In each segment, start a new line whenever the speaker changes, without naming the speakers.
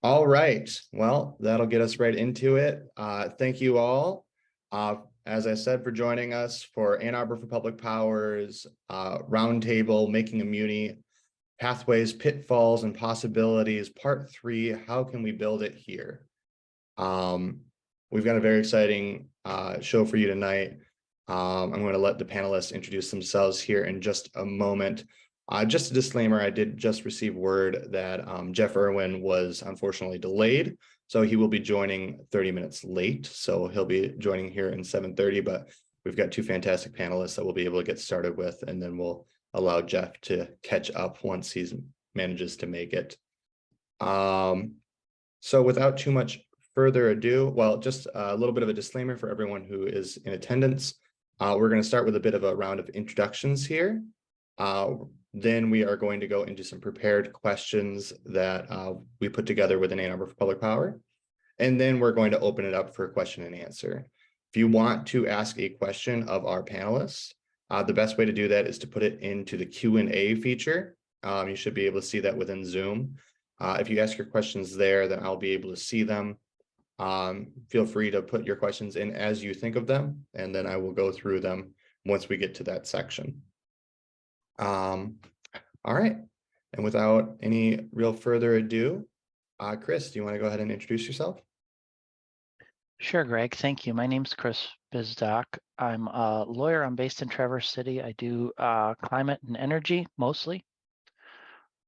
All right. Well, that'll get us right into it. Thank you all, as I said, for joining us for Ann Arbor for Public Power's Roundtable, Making a Muni, Pathways, Pitfalls, and Possibilities, Part 3, How Can We Build It Here? We've got a very exciting show for you tonight. I'm going to let the panelists introduce themselves here in just a moment. Just a disclaimer, I did just receive word that Jeff Irwin was unfortunately delayed, so he will be joining 30 minutes late. So he'll be joining here in 7:30, but we've got two fantastic panelists that we'll be able to get started with, and then we'll allow Jeff to catch up once he manages to make it. So without too much further ado, well, just a little bit of a disclaimer for everyone who is in attendance. We're going to start with a bit of a round of introductions here. Then we are going to go into some prepared questions that we put together with Ann Arbor for Public Power. And then we're going to open it up for question and answer. If you want to ask a question of our panelists, the best way to do that is to put it into the Q&A feature. You should be able to see that within Zoom. If you ask your questions there, then I'll be able to see them. Feel free to put your questions in as you think of them, and then I will go through them once we get to that section. All right, and without any real further ado, Chris, do you want to go ahead and introduce yourself?
Sure, Greg. Thank you. My name's Chris Bzdok. I'm a lawyer. I'm based in Traverse City. I do climate and energy mostly.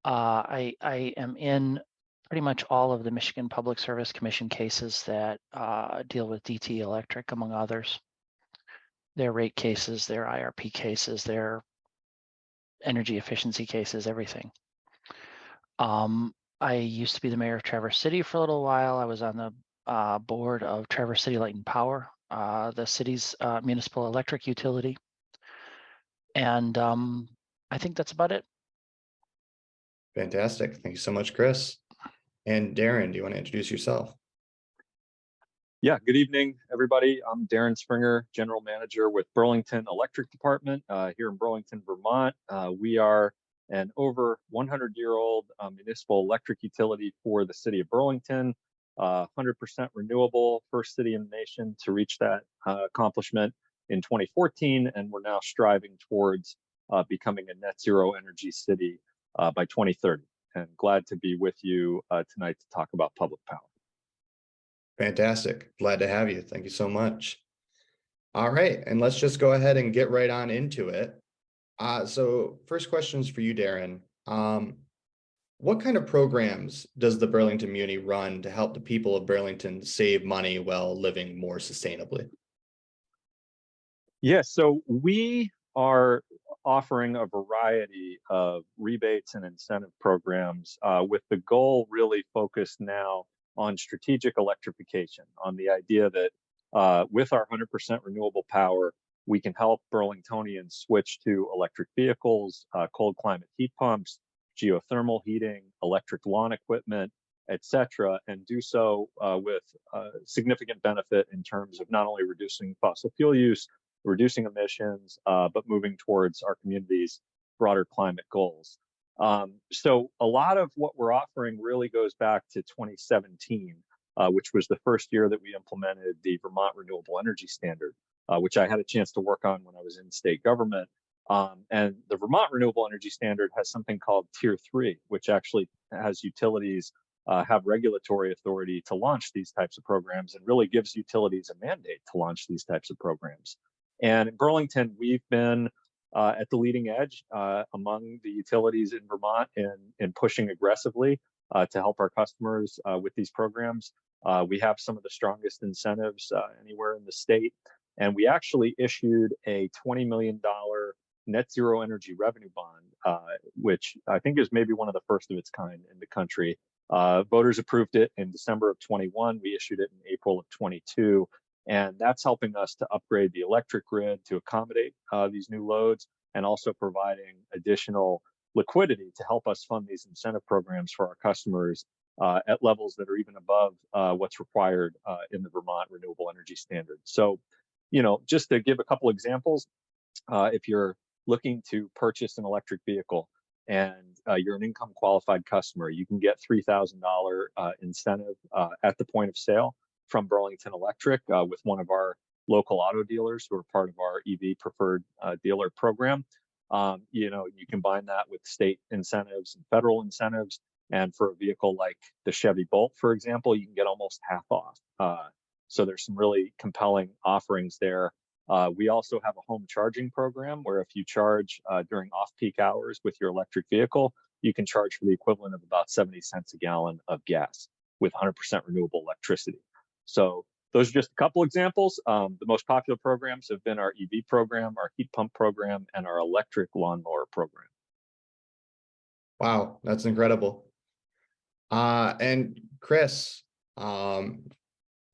I am in pretty much all of the Michigan Public Service Commission cases that deal with DTE Electric, among others. Their rate cases, their IRP cases, their energy efficiency cases, everything. I used to be the mayor of Traverse City for a little while. I was on the board of Traverse City Light and Power, the city's municipal electric utility. And I think that's about it.
Fantastic. Thank you so much, Chris. And Darren, do you want to introduce yourself?
Yeah, good evening, everybody. I'm Darren Springer, General Manager with Burlington Electric Department here in Burlington, Vermont. We are an over 100-year-old municipal electric utility for the city of Burlington, 100% renewable, first city in the nation to reach that accomplishment in 2014, and we're now striving towards becoming a net zero energy city by 2030. And glad to be with you tonight to talk about public power.
Fantastic. Glad to have you. Thank you so much. All right, and let's just go ahead and get right on into it. So first questions for you, Darren. What kind of programs does the Burlington Muni run to help the people of Burlington save money while living more sustainably?
Yeah, so we are offering a variety of rebates and incentive programs with the goal really focused now on strategic electrification, on the idea that with our 100% renewable power, we can help Burlingtonians switch to electric vehicles, cold climate heat pumps, geothermal heating, electric lawn equipment, etc., and do so with significant benefit in terms of not only reducing fossil fuel use, reducing emissions, but moving towards our community's broader climate goals. So a lot of what we're offering really goes back to 2017, which was the first year that we implemented the Vermont Renewable Energy Standard, which I had a chance to work on when I was in state government. And the Vermont Renewable Energy Standard has something called Tier 3, which actually has utilities have regulatory authority to launch these types of programs and really gives utilities a mandate to launch these types of programs. And in Burlington, we've been at the leading edge among the utilities in Vermont in pushing aggressively to help our customers with these programs. We have some of the strongest incentives anywhere in the state. And we actually issued a $20 million net zero energy revenue bond, which I think is maybe one of the first of its kind in the country. Voters approved it in December of 21. We issued it in April of 22. And that's helping us to upgrade the electric grid to accommodate these new loads and also providing additional liquidity to help us fund these incentive programs for our customers at levels that are even above what's required in the Vermont Renewable Energy Standard. So, you know, just to give a couple examples, if you're looking to purchase an electric vehicle, and you're an income qualified customer, you can get $3,000 incentive at the point of sale from Burlington Electric with one of our local auto dealers who are part of our EV preferred dealer program. You know, you combine that with state incentives and federal incentives. And for a vehicle like the Chevy Bolt, for example, you can get almost half off. So there's some really compelling offerings there. We also have a home charging program where if you charge during off-peak hours with your electric vehicle, you can charge for the equivalent of about 70 cents a gallon of gas with 100% renewable electricity. So those are just a couple examples. The most popular programs have been our EV program, our heat pump program, and our electric lawnmower program.
Wow, that's incredible. And Chris, a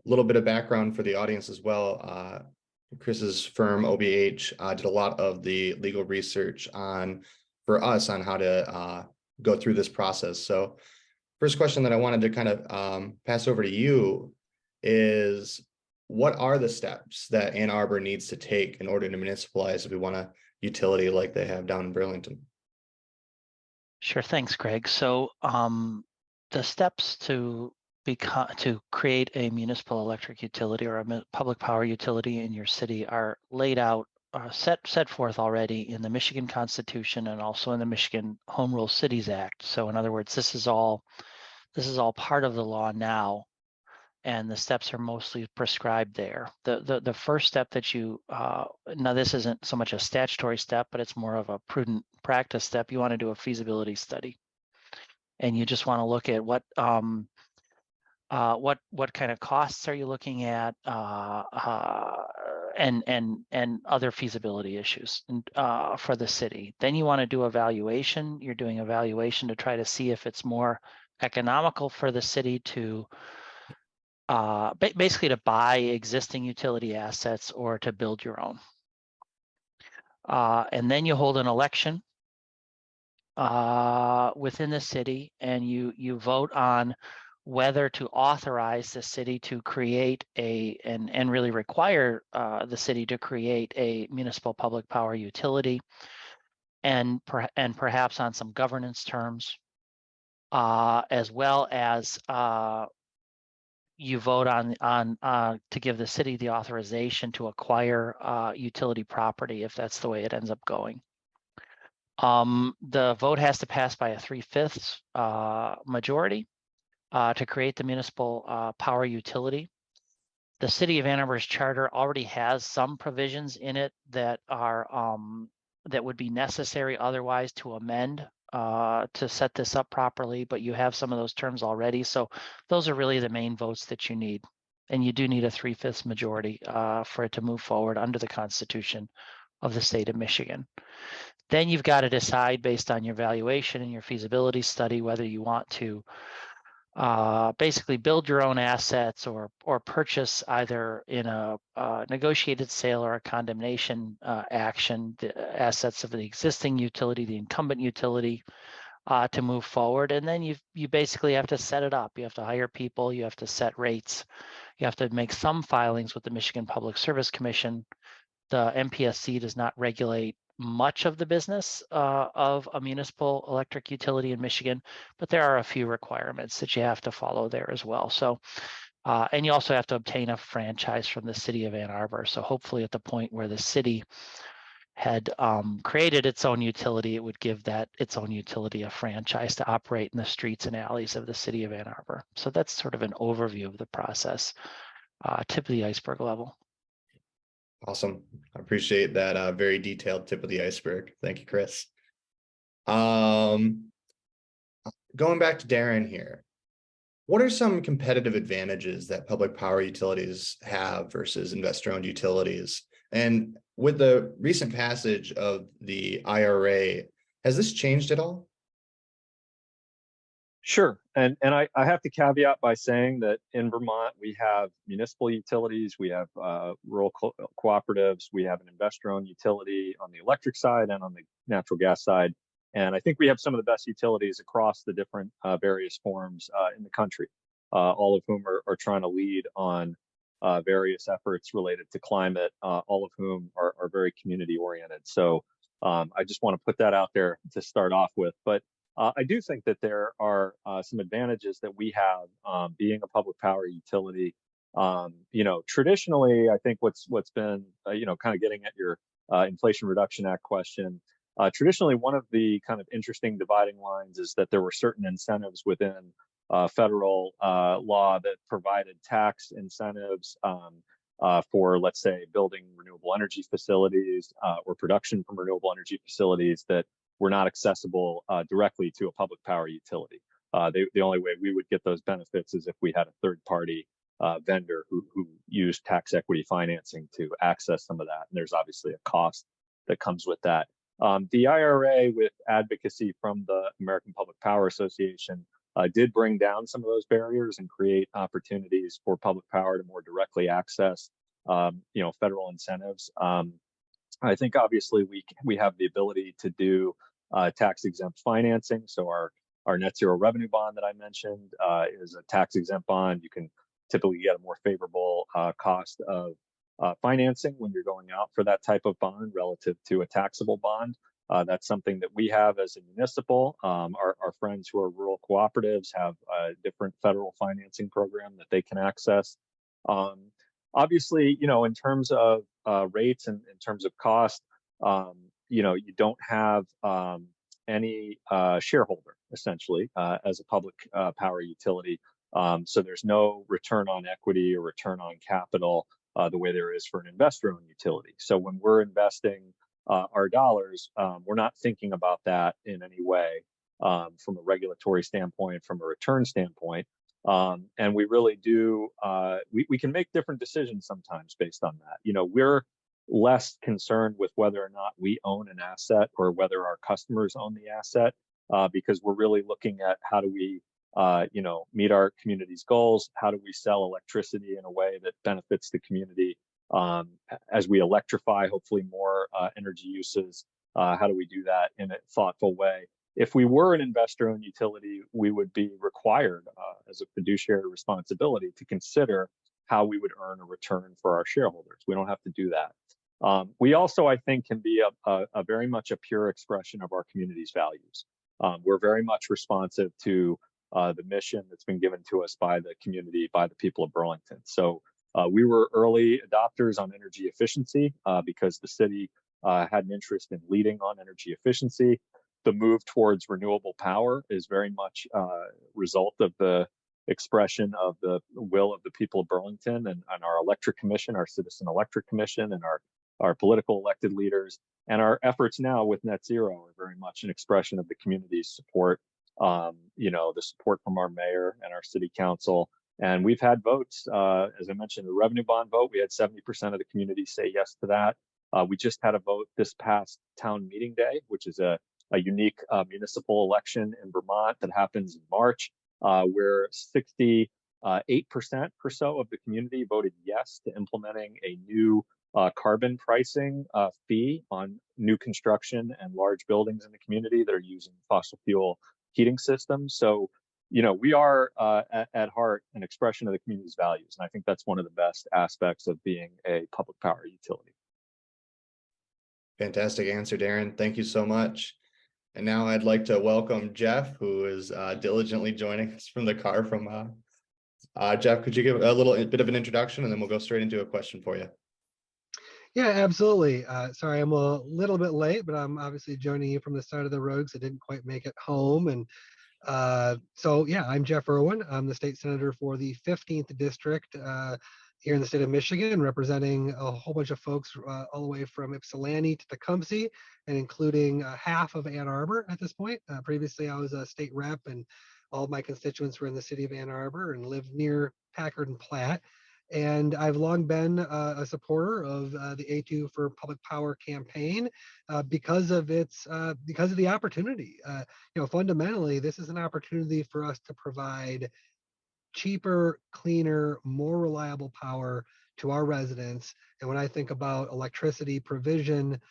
little bit of background for the audience as well. Chris's firm, OBH, did a lot of the legal research for us on how to go through this process. So first question that I wanted to kind of pass over to you is, what are the steps that Ann Arbor needs to take in order to municipalize if we want a utility like they have down in Burlington?
Sure, thanks, Greg. So the steps to create a municipal electric utility or a public power utility in your city are laid out, set forth already in the Michigan Constitution and also in the Michigan Home Rule Cities Act. So in other words, this is all part of the law now, and the steps are mostly prescribed there. The first step that you now, this isn't so much a statutory step, but it's more of a prudent practice step. You want to do a feasibility study, and you just want to look at what kind of costs are you looking at, and other feasibility issues for the city. Then you want to do evaluation. You're doing evaluation to try to see if it's more economical for the city to basically to buy existing utility assets or to build your own. And then you hold an election within the city, and you vote on whether to authorize the city to create and really require the city to create a municipal public power utility, and perhaps on some governance terms, as well as you vote on to give the city the authorization to acquire utility property if that's the way it ends up going. The vote has to pass by a 3/5 majority to create the municipal power utility. The City of Ann Arbor's charter already has some provisions in it that are that would be necessary otherwise to amend to set this up properly, but you have some of those terms already. So those are really the main votes that you need. And you do need a 3/5 majority for it to move forward under the Constitution of the state of Michigan. Then you've got to decide based on your valuation and your feasibility study whether you want to basically build your own assets or purchase either in a negotiated sale or a condemnation action the assets of the existing utility, the incumbent utility, to move forward. And then you basically have to set it up. You have to hire people, you have to set rates, you have to make some filings with the Michigan Public Service Commission. The MPSC does not regulate much of the business of a municipal electric utility in Michigan, but there are a few requirements that you have to follow there as well. So, and you also have to obtain a franchise from the city of Ann Arbor. So hopefully at the point where the city had created its own utility, it would give that its own utility a franchise to operate in the streets and alleys of the city of Ann Arbor. So that's sort of an overview of the process, tip of the iceberg level.
Awesome. I appreciate that very detailed tip of the iceberg. Thank you, Chris. Going back to Darren here, what are some competitive advantages that public power utilities have versus investor-owned utilities? And with the recent passage of the IRA, has this changed at all?
Sure. And I have to caveat by saying that in Vermont, we have municipal utilities, we have rural cooperatives, we have an investor-owned utility on the electric side and on the natural gas side. And I think we have some of the best utilities across the different various forms in the country, all of whom are trying to lead on various efforts related to climate, all of whom are very community oriented. So I just want to put that out there to start off with. But I do think that there are some advantages that we have being a public power utility. Traditionally, I think what's been, kind of getting at your Inflation Reduction Act question. Traditionally, one of the kind of interesting dividing lines is that there were certain incentives within federal law that provided tax incentives for, let's say, building renewable energy facilities or production from renewable energy facilities that were not accessible directly to a public power utility. The only way we would get those benefits is if we had a third-party vendor who used tax equity financing to access some of that. And there's obviously a cost that comes with that. The IRA, with advocacy from the American Public Power Association, did bring down some of those barriers and create opportunities for public power to more directly access, federal incentives. I think obviously we have the ability to do tax exempt financing. So our net zero revenue bond that I mentioned is a tax exempt bond. You can typically get a more favorable cost of financing when you're going out for that type of bond relative to a taxable bond. That's something that we have as a municipal. Our friends who are rural cooperatives have a different federal financing program that they can access. Obviously, in terms of rates and in terms of cost, you don't have any shareholder essentially as a public power utility. So there's no return on equity or return on capital the way there is for an investor-owned utility. So when we're investing our dollars, we're not thinking about that in any way from a regulatory standpoint, from a return standpoint. And we really do, we can make different decisions sometimes based on that. We're less concerned with whether or not we own an asset or whether our customers own the asset, because we're really looking at how do we meet our community's goals? How do we sell electricity in a way that benefits the community as we electrify, hopefully, more energy uses? How do we do that in a thoughtful way? If we were an investor-owned utility, we would be required as a fiduciary responsibility to consider how we would earn a return for our shareholders. We don't have to do that. We also, I think, can be a very much a pure expression of our community's values. We're very much responsive to the mission that's been given to us by the community, by the people of Burlington. So we were early adopters on energy efficiency because the city had an interest in leading on energy efficiency. The move towards renewable power is very much a result of the expression of the will of the people of Burlington and our electric commission, our citizen electric commission, and our political elected leaders. And our efforts now with net zero are very much an expression of the community's support. The support from our mayor and our city council. And we've had votes, as I mentioned, the revenue bond vote, we had 70% of the community say yes to that. We just had a vote this past town meeting day, which is a unique municipal election in Vermont that happens in March, where 68% or so of the community voted yes to implementing a new carbon pricing fee on new construction and large buildings in the community that are using fossil fuel heating systems. So, we are at heart an expression of the community's values. And I think that's one of the best aspects of being a public power utility.
Fantastic answer, Darren. Thank you so much. And now I'd like to welcome Jeff, who is diligently joining us from the car from Jeff, could you give a little bit of an introduction and then we'll go straight into a question for you?
Yeah, absolutely. Sorry, I'm a little bit late, but I'm obviously joining you from the side of the road because I didn't quite make it home. And so, yeah, I'm Jeff Irwin. I'm the state senator for the 15th district here in the state of Michigan, representing a whole bunch of folks all the way from Ypsilanti to Tecumseh, and including half of Ann Arbor at this point. Previously, I was a state rep, and all of my constituents were in the city of Ann Arbor and lived near Packard and Platt. And I've long been a supporter of the A2 for Public Power campaign because of the opportunity. Fundamentally, this is an opportunity for us to provide cheaper, cleaner, more reliable power to our residents. And when I think about electricity provision,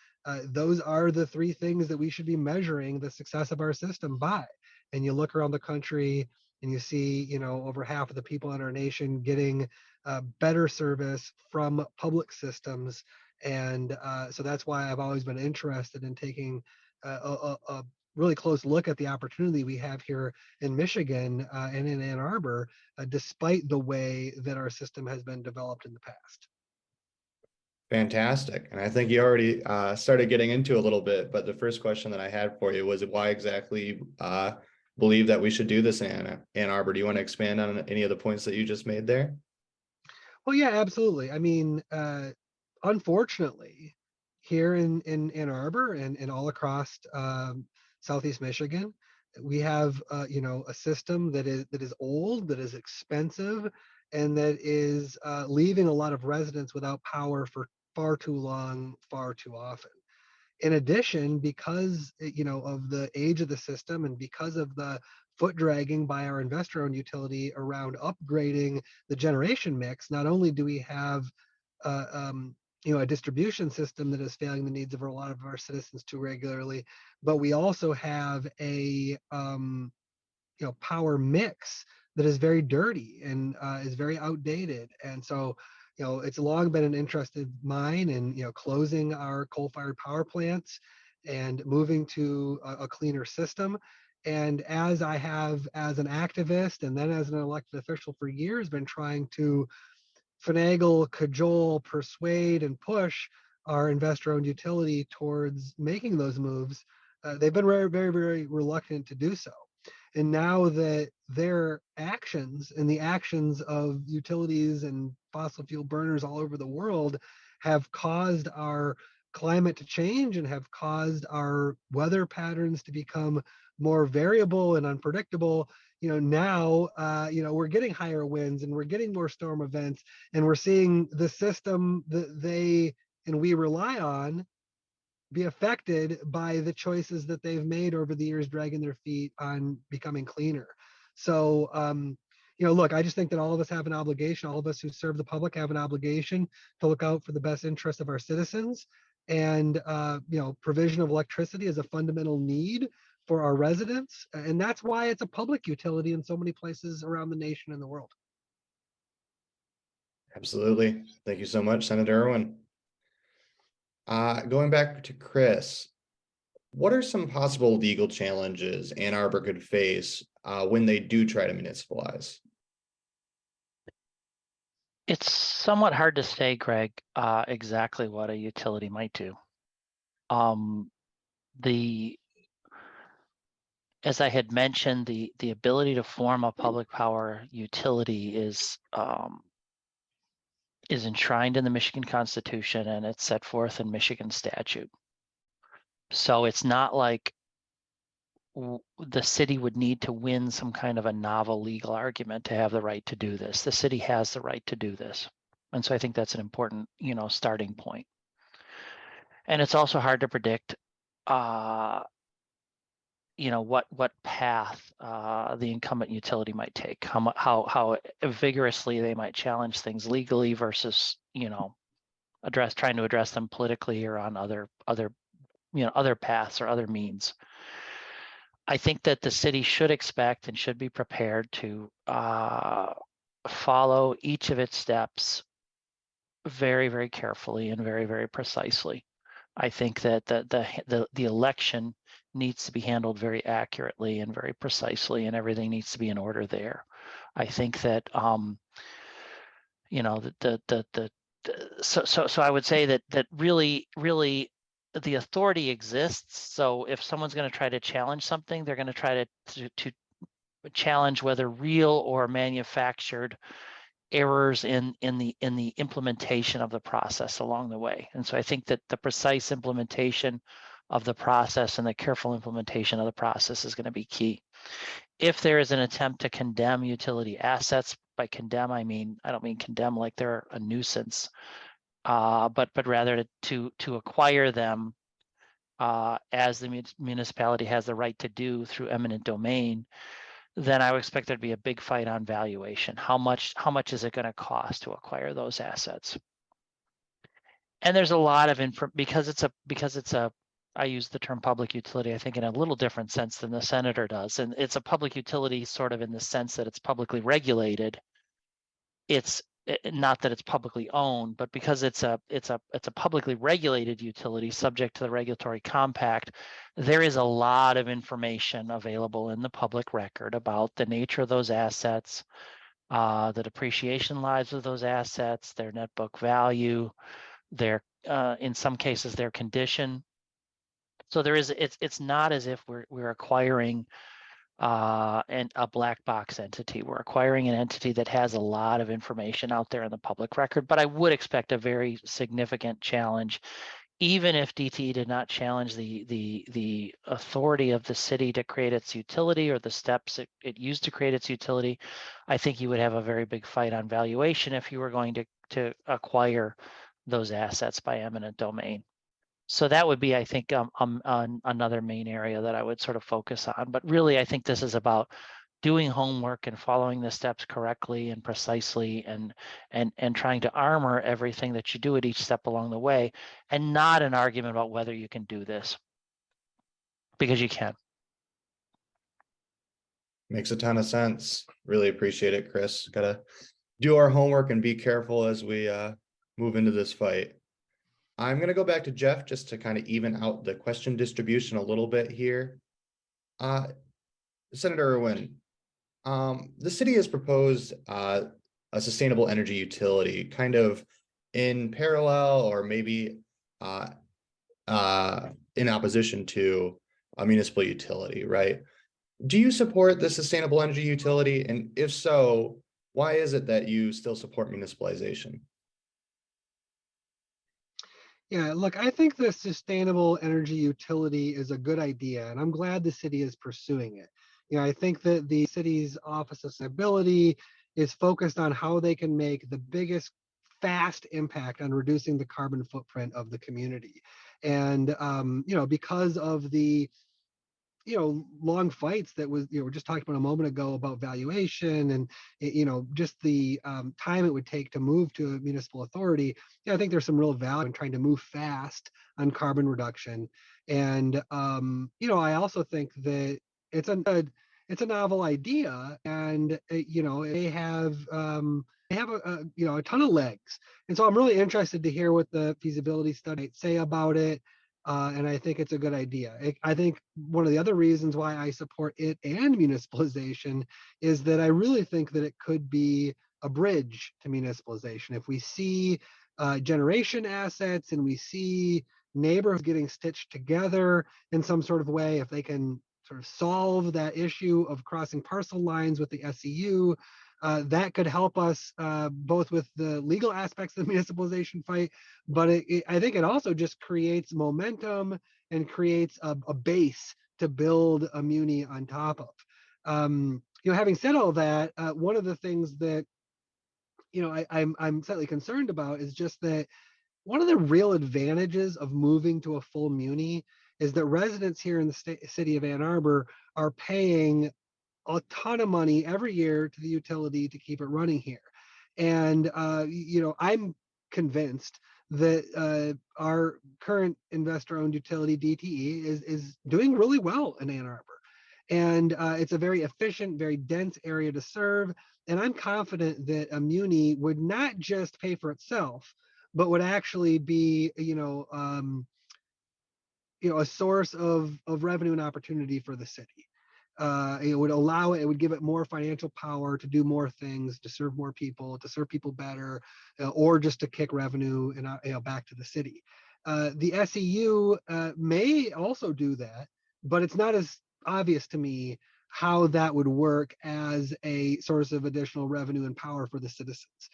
those are the three things that we should be measuring the success of our system by. And you look around the country and you see, over half of the people in our nation getting better service from public systems. And so that's why I've always been interested in taking a really close look at the opportunity we have here in Michigan and in Ann Arbor, despite the way that our system has been developed in the past.
Fantastic. And I think you already started getting into a little bit, but the first question that I had for you was why exactly believe that we should do this in Ann Arbor? Do you want to expand on any of the points that you just made there?
Well, yeah, absolutely. I mean, unfortunately, here in Ann Arbor and all across Southeast Michigan, we have a system that is old, that is expensive, and that is leaving a lot of residents without power for far too long, far too often. In addition, because of the age of the system and because of the foot dragging by our investor-owned utility around upgrading the generation mix, not only do we have uh, um, a distribution system that is failing the needs of a lot of our citizens too regularly, but we also have a power mix that is very dirty and is very outdated. And so, it's long been an interest of mine in, closing our coal-fired power plants and moving to a cleaner system. And as I have, as an activist and then as an elected official for years, been trying to finagle, cajole, persuade, and push our investor-owned utility towards making those moves, they've been very, very, very reluctant to do so. And now that their actions and the actions of utilities and fossil fuel burners all over the world have caused our climate to change and have caused our weather patterns to become more variable and unpredictable, now, we're getting higher winds and we're getting more storm events, and we're seeing the system that they and we rely on be affected by the choices that they've made over the years, dragging their feet on becoming cleaner. So, look, I just think that all of us have an obligation, all of us who serve the public have an obligation to look out for the best interest of our citizens. And, provision of electricity is a fundamental need for our residents. And that's why it's a public utility in so many places around the nation and the world.
Absolutely. Thank you so much, Senator Irwin. Going back to Chris, what are some possible legal challenges Ann Arbor could face when they do try to municipalize?
It's somewhat hard to say, Greg, exactly what a utility might do. As I had mentioned, the ability to form a public power utility is enshrined in the Michigan Constitution, and it's set forth in Michigan statute. So it's not like the city would need to win some kind of a novel legal argument to have the right to do this. The city has the right to do this. And so I think that's an important, starting point. And it's also hard to predict, what path the incumbent utility might take, how vigorously they might challenge things legally versus, trying to address them politically or on other paths or other means. I think that the city should expect and should be prepared to follow each of its steps very, very carefully and very, very precisely. I think that the election needs to be handled very accurately and very precisely, and everything needs to be in order there. I think that so I would say that really the authority exists. So if someone's going to try to challenge something, they're going to try to challenge whether real or manufactured errors in the implementation of the process along the way. And so I think that the precise implementation of the process and the careful implementation of the process is going to be key. If there is an attempt to condemn utility assets, by condemn I don't mean condemn like they're a nuisance, but rather to acquire them as the municipality has the right to do through eminent domain, then I would expect there'd be a big fight on valuation. How much is it going to cost to acquire those assets? And there's a lot of because it's a I use the term public utility, I think, in a little different sense than the senator does. And it's a public utility sort of in the sense that it's publicly regulated. It's not that it's publicly owned, but because it's a publicly regulated utility subject to the regulatory compact, there is a lot of information available in the public record about the nature of those assets, the depreciation lives of those assets, their net book value, their in some cases their condition. So there is, it's not as if we're acquiring and a black box entity. We're acquiring an entity that has a lot of information out there in the public record, but I would expect a very significant challenge, even if DTE did not challenge the authority of the city to create its utility or the steps it used to create its utility. I think you would have a very big fight on valuation if you were going to acquire those assets by eminent domain. So that would be, I think, another main area that I would sort of focus on. But really, I think this is about doing homework and following the steps correctly and precisely, and trying to armor everything that you do at each step along the way, and not an argument about whether you can do this, because you can.
Makes a ton of sense. Really appreciate it, Chris. Gotta do our homework and be careful as we move into this fight. I'm going to go back to Jeff just to kind of even out the question distribution a little bit here. Senator Irwin, the city has proposed a sustainable energy utility kind of in parallel or maybe in opposition to a municipal utility, right? Do you support the sustainable energy utility? And if so, why is it that you still support municipalization?
Yeah, look, I think the sustainable energy utility is a good idea, and I'm glad the city is pursuing it. I think that the city's Office of Sustainability is focused on how they can make the biggest fast impact on reducing the carbon footprint of the community. And because of the long fights that was, we're just talking about a moment ago about valuation and, just the time it would take to move to a municipal authority. I think there's some real value in trying to move fast on carbon reduction. And, I also think that it's a novel idea, and, they have a ton of legs. And so I'm really interested to hear what the feasibility study say about it. And I think it's a good idea. I think one of the other reasons why I support it and municipalization is that I really think that it could be a bridge to municipalization. If we see generation assets and we see neighborhoods getting stitched together in some sort of way, if they can sort of solve that issue of crossing parcel lines with the SEU, that could help us both with the legal aspects of the municipalization fight, but I think it also just creates momentum and creates a base to build a muni on top of. Having said all that, one of the things that I'm slightly concerned about is just that one of the real advantages of moving to a full muni is that residents here in the city of Ann Arbor are paying a ton of money every year to the utility to keep it running here. And, I'm convinced that our current investor-owned utility, DTE, is doing really well in Ann Arbor. And it's a very efficient, very dense area to serve. And I'm confident that a muni would not just pay for itself, but would actually be, a source of revenue and opportunity for the city. It would allow it would give it more financial power to do more things, to serve more people, to serve people better, or just to kick revenue and back to the city. The SEU may also do that, but it's not as obvious to me how that would work as a source of additional revenue and power for the citizens.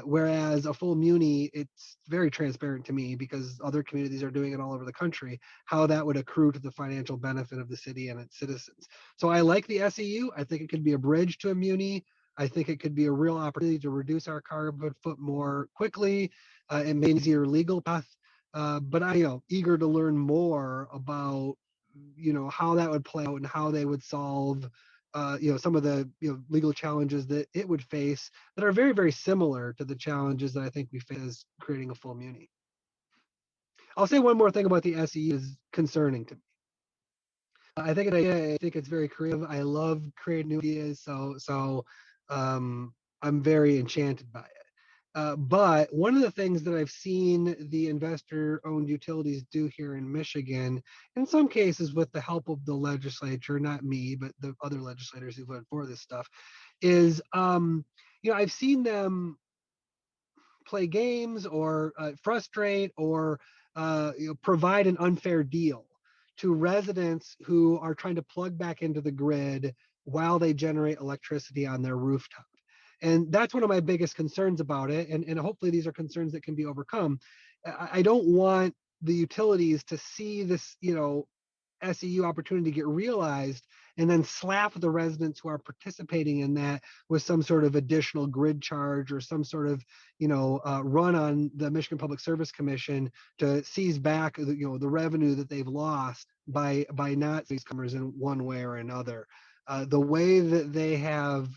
Whereas a full muni, it's very transparent to me because other communities are doing it all over the country, how that would accrue to the financial benefit of the city and its citizens. So I like the SEU. I think it could be a bridge to a muni. I think it could be a real opportunity to reduce our carbon foot more quickly and make an easier legal path. But I'm eager to learn more about how that would play out and how they would solve some of the legal challenges that it would face that are very, very similar to the challenges that I think we face creating a full muni. I'll say one more thing about the SEU is concerning to me. I think it's very creative. I love creating new ideas, so I'm very enchanted by it. But one of the things that I've seen the investor-owned utilities do here in Michigan, in some cases with the help of the legislature, not me, but the other legislators who voted for this stuff, is I've seen them play games or frustrate or provide an unfair deal to residents who are trying to plug back into the grid while they generate electricity on their rooftop. And that's one of my biggest concerns about it. And hopefully these are concerns that can be overcome. I don't want the utilities to see this, SEU opportunity get realized and then slap the residents who are participating in that with some sort of additional grid charge or some sort of, run on the Michigan Public Service Commission to seize back, the revenue that they've lost by not these customers in one way or another. The way that they have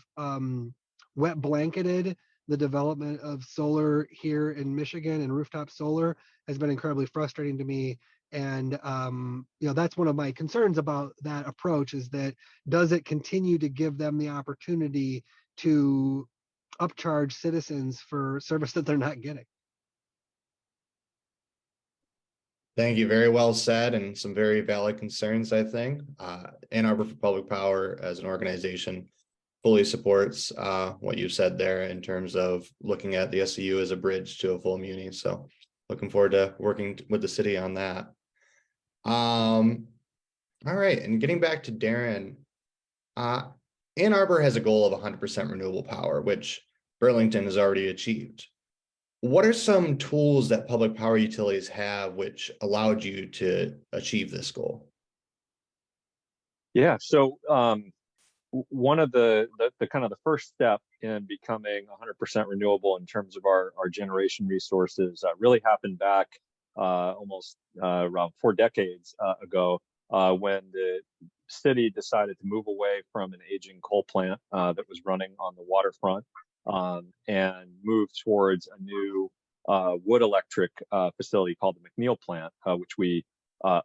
wet blanketed the development of solar here in Michigan and rooftop solar has been incredibly frustrating to me. And that's one of my concerns about that approach, is that does it continue to give them the opportunity to upcharge citizens for service that they're not getting?
Thank you. Very well said, and some very valid concerns, I think. Ann Arbor for Public Power as an organization fully supports what you said there in terms of looking at the SEU as a bridge to a full muni. So looking forward to working with the city on that. All right, and getting back to Darren, Ann Arbor has a goal of 100% renewable power, which Burlington has already achieved. What are some tools that public power utilities have which allowed you to achieve this goal?
Yeah, so one of the kind of the first step in becoming 100% renewable in terms of our generation resources really happened back almost around 4 decades ago when the city decided to move away from an aging coal plant that was running on the waterfront and move towards a new wood electric facility called the McNeil plant, which we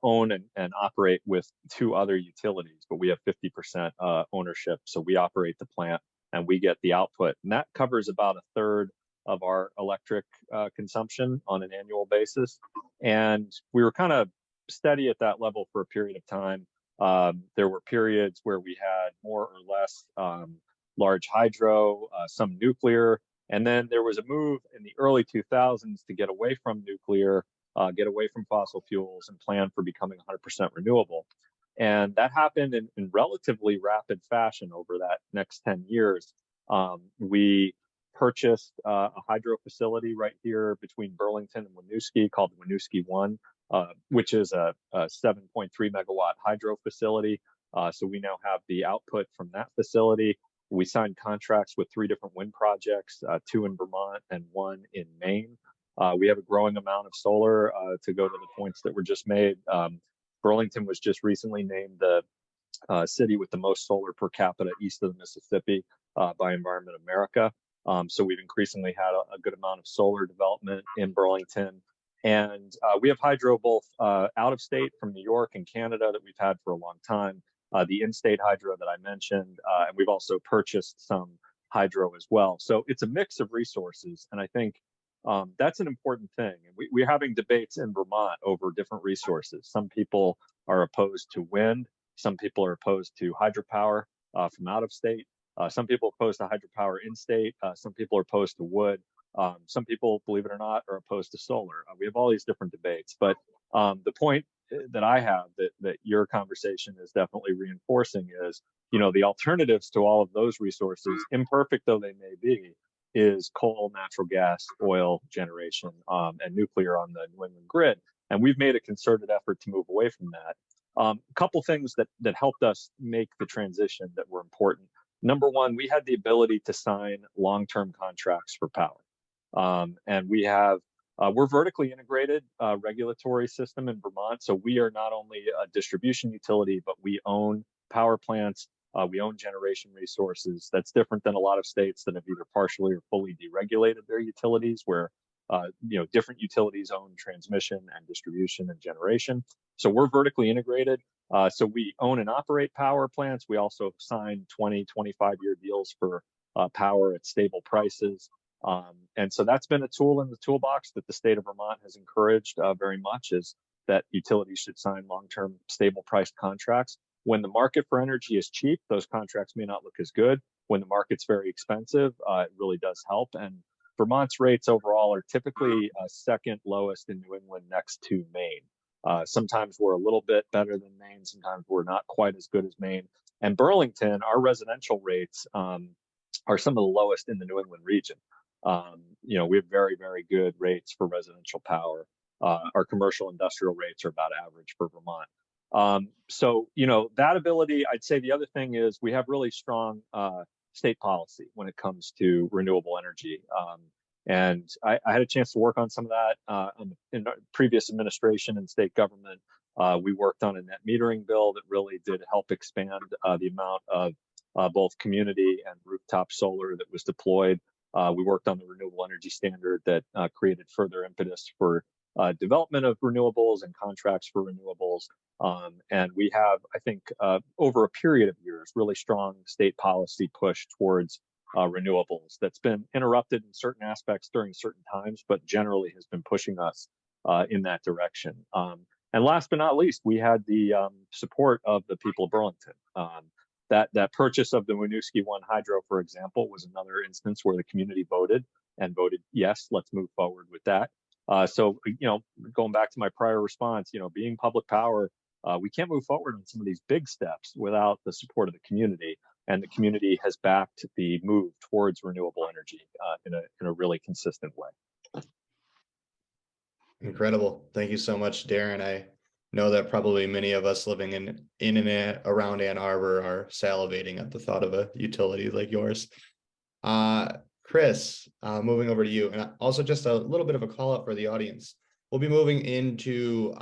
own and operate with 2 other utilities, but we have 50% ownership. So we operate the plant and we get the output. And that covers about 1/3 of our electric consumption on an annual basis. And we were kind of steady at that level for a period of time. There were periods where we had more or less large hydro, some nuclear, and then there was a move in the early 2000s to get away from nuclear, get away from fossil fuels, and plan for becoming 100% renewable. And that happened in relatively rapid fashion over that next 10 years. We purchased a hydro facility right here between Burlington and Winooski called Winooski 1, which is a 7.3 megawatt hydro facility. So we now have the output from that facility. We signed contracts with 3 different wind projects, 2 in Vermont and 1 in Maine. We have a growing amount of solar to go to the points that were just made. Burlington was just recently named the city with the most solar per capita east of the Mississippi by Environment America. So we've increasingly had a good amount of solar development in Burlington. And we have hydro both out of state from New York and Canada that we've had for a long time. The in-state hydro that I mentioned, and we've also purchased some hydro as well. So it's a mix of resources. And I think that's an important thing. And we're having debates in Vermont over different resources. Some people are opposed to wind. Some people are opposed to hydropower from out of state. Some people are opposed to hydropower in state. Some people are opposed to wood. Some people, believe it or not, are opposed to solar. We have all these different debates. But the point that I have that your conversation is definitely reinforcing is, the alternatives to all of those resources, imperfect though they may be, is coal, natural gas, oil generation, and nuclear on the New England grid. And we've made a concerted effort to move away from that. A couple things that helped us make the transition that were important. Number one, we had the ability to sign long-term contracts for power. And we're vertically integrated regulatory system in Vermont. So we are not only a distribution utility, but we own power plants. We own generation resources. That's different than a lot of states that have either partially or fully deregulated their utilities, where different utilities own transmission and distribution and generation. So we're vertically integrated. So we own and operate power plants. We also sign 20, 25-year deals for power at stable prices. And so that's been a tool in the toolbox that the state of Vermont has encouraged very much, is that utilities should sign long-term stable priced contracts. When the market for energy is cheap, those contracts may not look as good. When the market's very expensive, it really does help. And Vermont's rates overall are typically second lowest in New England, next to Maine. Sometimes we're a little bit better than Maine. Sometimes we're not quite as good as Maine. And Burlington, our residential rates are some of the lowest in the New England region. We have very, very good rates for residential power. Our commercial industrial rates are about average for Vermont. So, that ability, I'd say the other thing is we have really strong state policy when it comes to renewable energy. And I had a chance to work on some of that in the previous administration and state government. We worked on a net metering bill that really did help expand the amount of both community and rooftop solar that was deployed. We worked on the renewable energy standard that created further impetus for development of renewables and contracts for renewables. And we have, I think, over a period of years, really strong state policy push towards renewables that's been interrupted in certain aspects during certain times, but generally has been pushing us in that direction. And last but not least, we had the support of the people of Burlington. That purchase of the Winooski 1 hydro, for example, was another instance where the community voted yes, let's move forward with that. So, going back to my prior response, being public power, we can't move forward on some of these big steps without the support of the community. And the community has backed the move towards renewable energy in a really consistent way.
Incredible. Thank you so much, Darren. I know that probably many of us living in and around Ann Arbor are salivating at the thought of a utility like yours. Chris, moving over to you, and also just a little bit of a call out for the audience. We'll be moving into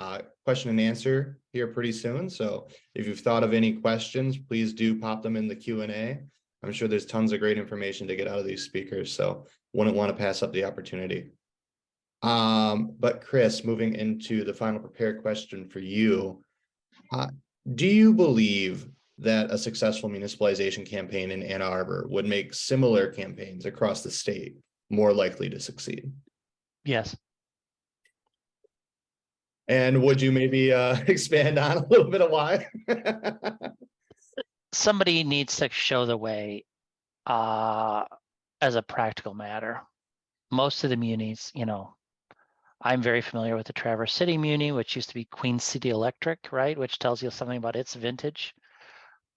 question and answer here pretty soon. So if you've thought of any questions, please do pop them in the Q&A. I'm sure there's tons of great information to get out of these speakers, so wouldn't want to pass up the opportunity. But Chris, moving into the final prepared question for you, do you believe that a successful municipalization campaign in Ann Arbor would make similar campaigns across the state more likely to succeed?
Yes.
And would you maybe expand on a little bit of why?
Somebody needs to show the way as a practical matter. Most of the munis, I'm very familiar with the Traverse City Muni, which used to be Queen City Electric, right? Which tells you something about its vintage.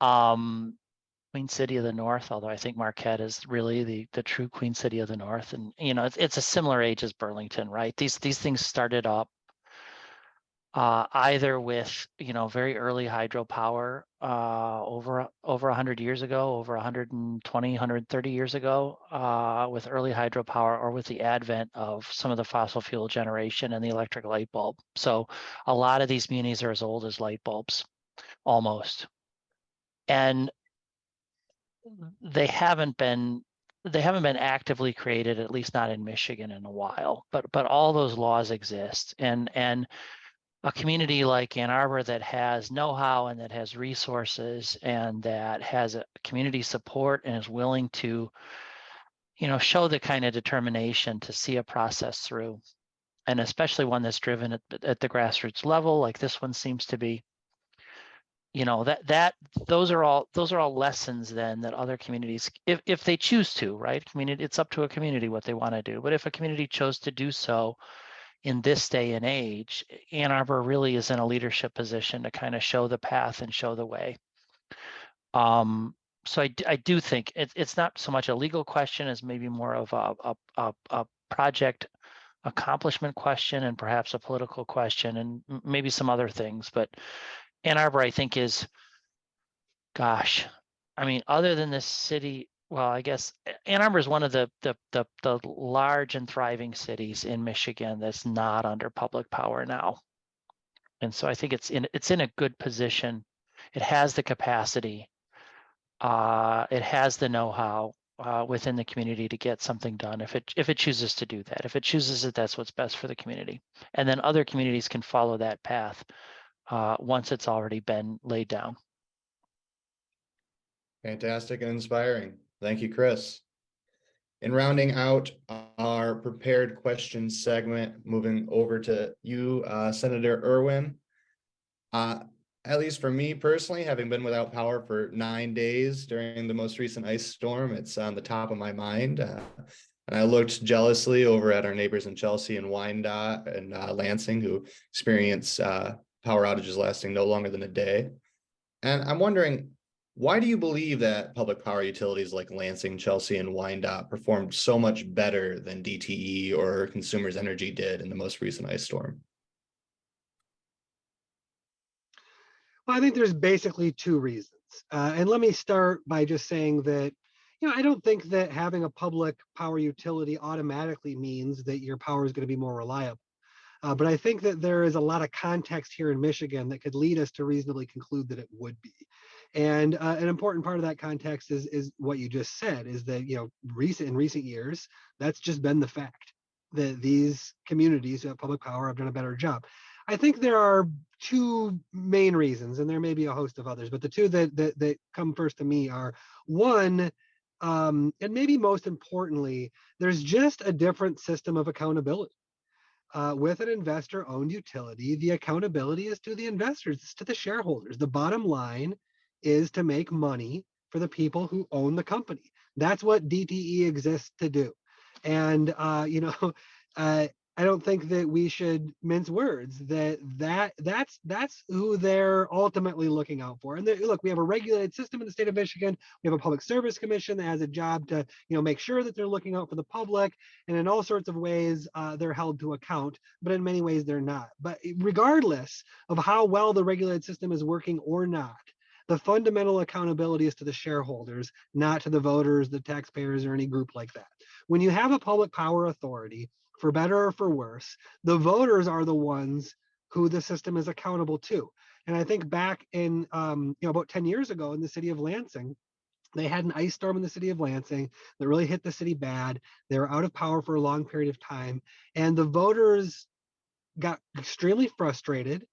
Queen City of the North, although I think Marquette is really the true Queen City of the North. And, it's a similar age as Burlington, right? These things started up either with, very early hydropower over 100 years ago, over 120, 130 years ago, with early hydropower, or with the advent of some of the fossil fuel generation and the electric light bulb. So a lot of these munis are as old as light bulbs, almost. And they haven't been actively created, at least not in Michigan, in a while. But all those laws exist, and a community like Ann Arbor that has know-how and that has resources and that has a community support and is willing to, show the kind of determination to see a process through, and especially one that's driven at the grassroots level, like this one seems to be. Those are all lessons then that other communities, if they choose to, right? It's up to a community what they want to do. But if a community chose to do so in this day and age, Ann Arbor really is in a leadership position to kind of show the path and show the way. So I do think it's not so much a legal question as maybe more of a project accomplishment question, and perhaps a political question, and maybe some other things. But Ann Arbor, I think, is, other than this city, well, I guess Ann Arbor is one of the large and thriving cities in Michigan that's not under public power now. And so I think it's in a good position. It has the capacity. It has the know-how within the community to get something done if it chooses to do that. If it chooses that that's what's best for the community. And then other communities can follow that path once it's already been laid down.
Fantastic and inspiring. Thank you, Chris. In rounding out our prepared questions segment, moving over to you, Senator Irwin. At least for me personally, having been without power for 9 days during the most recent ice storm, it's on the top of my mind. And I looked jealously over at our neighbors in Chelsea and Wyandotte and Lansing, who experience power outages lasting no longer than a day. And I'm wondering, why do you believe that public power utilities like Lansing, Chelsea, and Wyandotte performed so much better than DTE or Consumers Energy did in the most recent ice storm?
Well, I think there's basically two reasons. And let me start by just saying that, I don't think that having a public power utility automatically means that your power is going to be more reliable. But I think that there is a lot of context here in Michigan that could lead us to reasonably conclude that it would be. And an important part of that context is what you just said, is that, in recent years, that's just been the fact that these communities who have public power have done a better job. I think there are two main reasons, and there may be a host of others, but the two that come first to me are, one, and maybe most importantly, there's just a different system of accountability. With an investor-owned utility, the accountability is to the investors, it's to the shareholders. The bottom line is to make money for the people who own the company. That's what DTE exists to do. And I don't think that we should mince words. That's who they're ultimately looking out for. And look, we have a regulated system in the state of Michigan. We have a public service commission that has a job to make sure that they're looking out for the public. And in all sorts of ways, they're held to account. But in many ways, they're not. But regardless of how well the regulated system is working or not, the fundamental accountability is to the shareholders, not to the voters, the taxpayers, or any group like that. When you have a public power authority, for better or for worse, the voters are the ones who the system is accountable to. And I think back in, about 10 years ago in the city of Lansing, they had an ice storm in the city of Lansing that really hit the city bad. They were out of power for a long period of time. And the voters got extremely frustrated.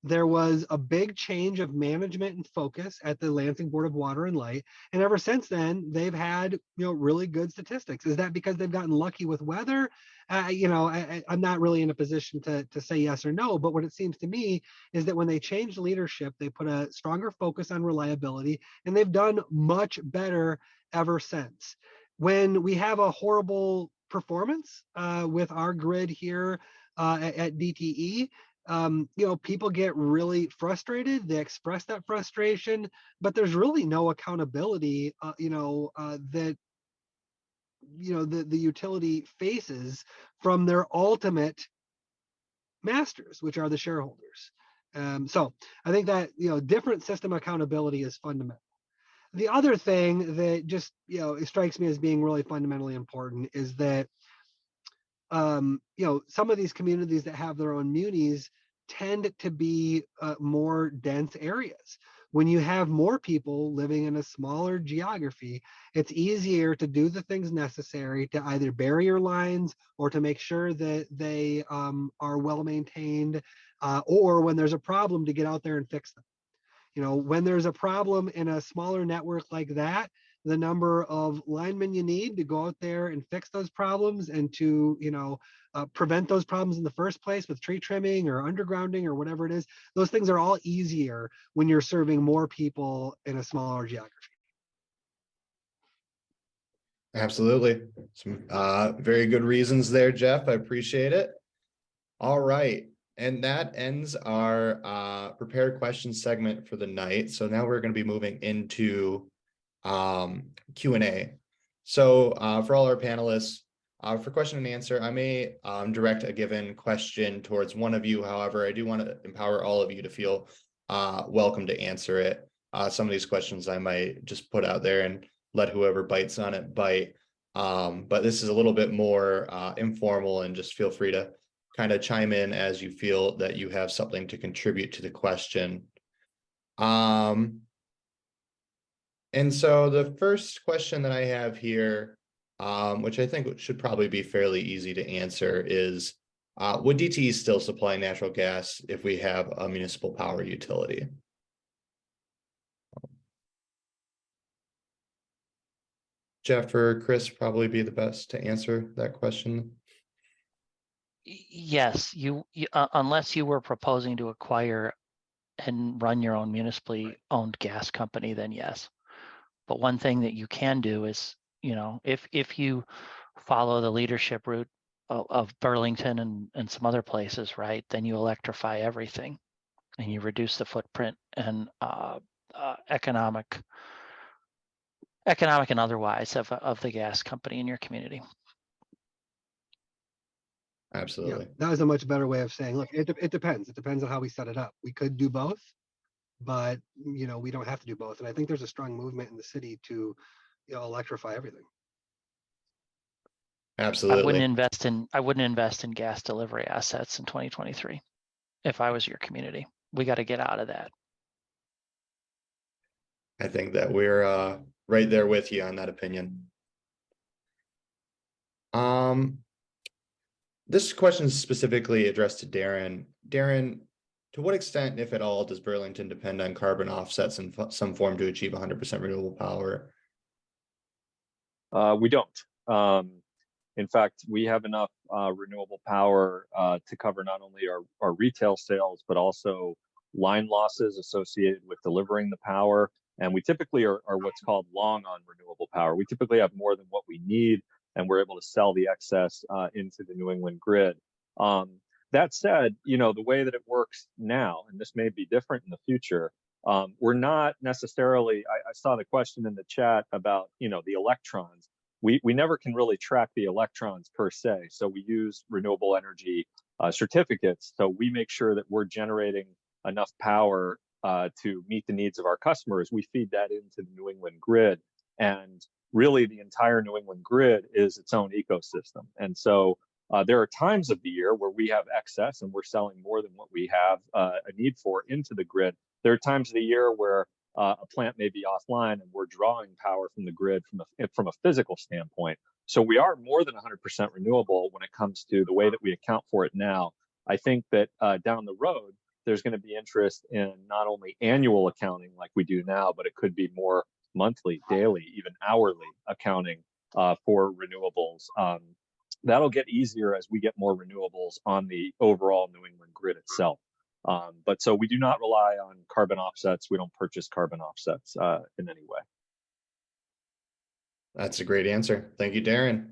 There was a big change of management and focus at the Lansing Board of Water and Light. And ever since then, they've had, really good statistics. Is that because they've gotten lucky with weather? I'm not really in a position to say yes or no, but what it seems to me is that when they changed leadership, they put a stronger focus on reliability, and they've done much better ever since. When we have a horrible performance with our grid here at DTE, people get really frustrated. They express that frustration, but there's really no accountability, that the utility faces from their ultimate masters, which are the shareholders. So I think that different system accountability is fundamental. The other thing that just it strikes me as being really fundamentally important is that some of these communities that have their own munis tend to be more dense areas. When you have more people living in a smaller geography, it's easier to do the things necessary to either barrier lines or to make sure that they are well maintained, or when there's a problem, to get out there and fix them. When there's a problem in a smaller network like that, the number of linemen you need to go out there and fix those problems and to prevent those problems in the first place with tree trimming or undergrounding or whatever it is, those things are all easier when you're serving more people in a smaller geography.
Absolutely. Some very good reasons there, Jeff. I appreciate it. All right. And that ends our prepared questions segment for the night. So now we're going to be moving into Q&A. So for all our panelists, for question and answer, I may direct a given question towards one of you. However, I do want to empower all of you to feel welcome to answer it. Some of these questions I might just put out there and let whoever bites on it bite. But this is a little bit more informal, and just feel free to kind of chime in as you feel that you have something to contribute to the question. And so the first question that I have here, which I think should probably be fairly easy to answer, is would DTE still supply natural gas if we have a municipal power utility? Jeff or Chris probably be the best to answer that question.
Yes, unless you were proposing to acquire and run your own municipally owned gas company, then yes. But one thing that you can do is, if you follow the leadership route of Burlington and some other places, right, then you electrify everything and you reduce the footprint and economic and otherwise of the gas company in your community.
Absolutely.
That was a much better way of saying, look, it depends. It depends on how we set it up. We could do both, but we don't have to do both. And I think there's a strong movement in the city to electrify everything.
Absolutely.
I wouldn't invest in gas delivery assets in 2023 if I was your community. We got to get out of that.
I think that we're right there with you on that opinion. This question is specifically addressed to Darren. Darren, to what extent, if at all, does Burlington depend on carbon offsets in some form to achieve 100% renewable power?
We don't. In fact, we have enough renewable power to cover not only our retail sales, but also line losses associated with delivering the power. And we typically are what's called long on renewable power. We typically have more than what we need, and we're able to sell the excess into the New England grid. That said, the way that it works now, and this may be different in the future, we're not necessarily, I saw the question in the chat about, the electrons. We never can really track the electrons per se. So we use renewable energy certificates. So we make sure that we're generating enough power to meet the needs of our customers. We feed that into the New England grid. And really the entire New England grid is its own ecosystem. And so there are times of the year where we have excess and we're selling more than what we have a need for into the grid. There are times of the year where a plant may be offline and we're drawing power from the grid from a physical standpoint. So we are more than 100% renewable when it comes to the way that we account for it now. I think that down the road, there's going to be interest in not only annual accounting like we do now, but it could be more monthly, daily, even hourly accounting for renewables. That'll get easier as we get more renewables on the overall New England grid itself. But so we do not rely on carbon offsets. We don't purchase carbon offsets in any way.
That's a great answer. Thank you, Darren.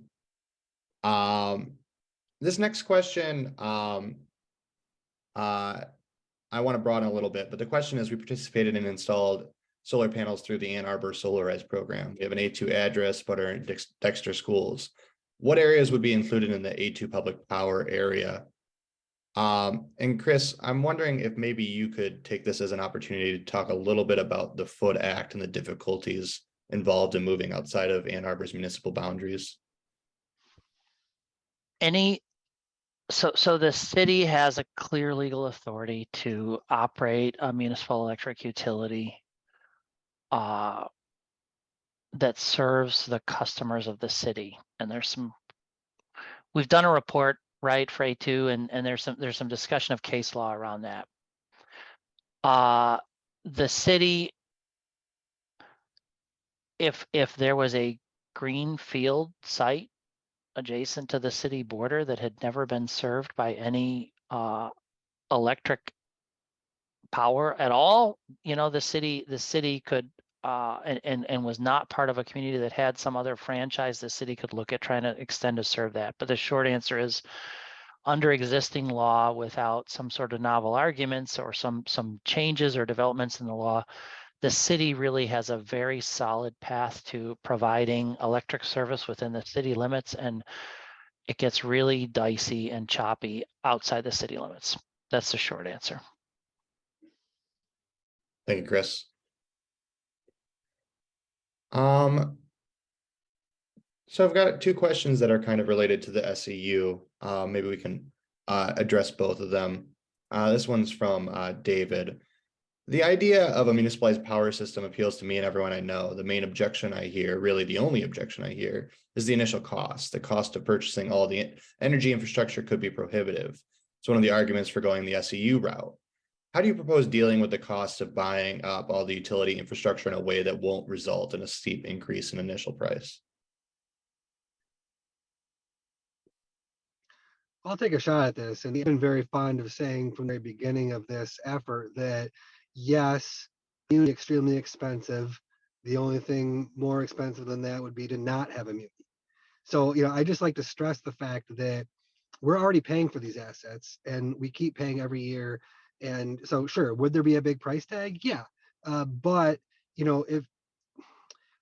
This next question, I want to broaden a little bit, but the question is, we participated and installed solar panels through the Ann Arbor Solarize program. We have an A2 address, but are in Dexter schools. What areas would be included in the A2 public power area? And Chris, I'm wondering if maybe you could take this as an opportunity to talk a little bit about the Foot Act and the difficulties involved in moving outside of Ann Arbor's municipal boundaries.
So the city has a clear legal authority to operate a municipal electric utility that serves the customers of the city. And we've done a report, right, for A2, and there's some discussion of case law around that. The city, if there was a green field site adjacent to the city border that had never been served by any electric power at all, the city could and was not part of a community that had some other franchise, the city could look at trying to extend to serve that. But the short answer is, under existing law, without some sort of novel arguments or some changes or developments in the law, the city really has a very solid path to providing electric service within the city limits, and it gets really dicey and choppy outside the city limits. That's the short answer.
Thank you, Chris. So I've got two questions that are kind of related to the SEU. Maybe we can address both of them. This one's from David. The idea of a municipalized power system appeals to me and everyone I know. The main objection I hear, really the only objection I hear, is the initial cost. The cost of purchasing all the energy infrastructure could be prohibitive. It's one of the arguments for going the SEU route. How do you propose dealing with the cost of buying up all the utility infrastructure in a way that won't result in a steep increase in initial price?
I'll take a shot at this. And I've been very fond of saying from the beginning of this effort that yes, immunity is extremely expensive. The only thing more expensive than that would be to not have immunity. So, I just like to stress the fact that we're already paying for these assets and we keep paying every year. And so, sure, would there be a big price tag? Yeah. But, if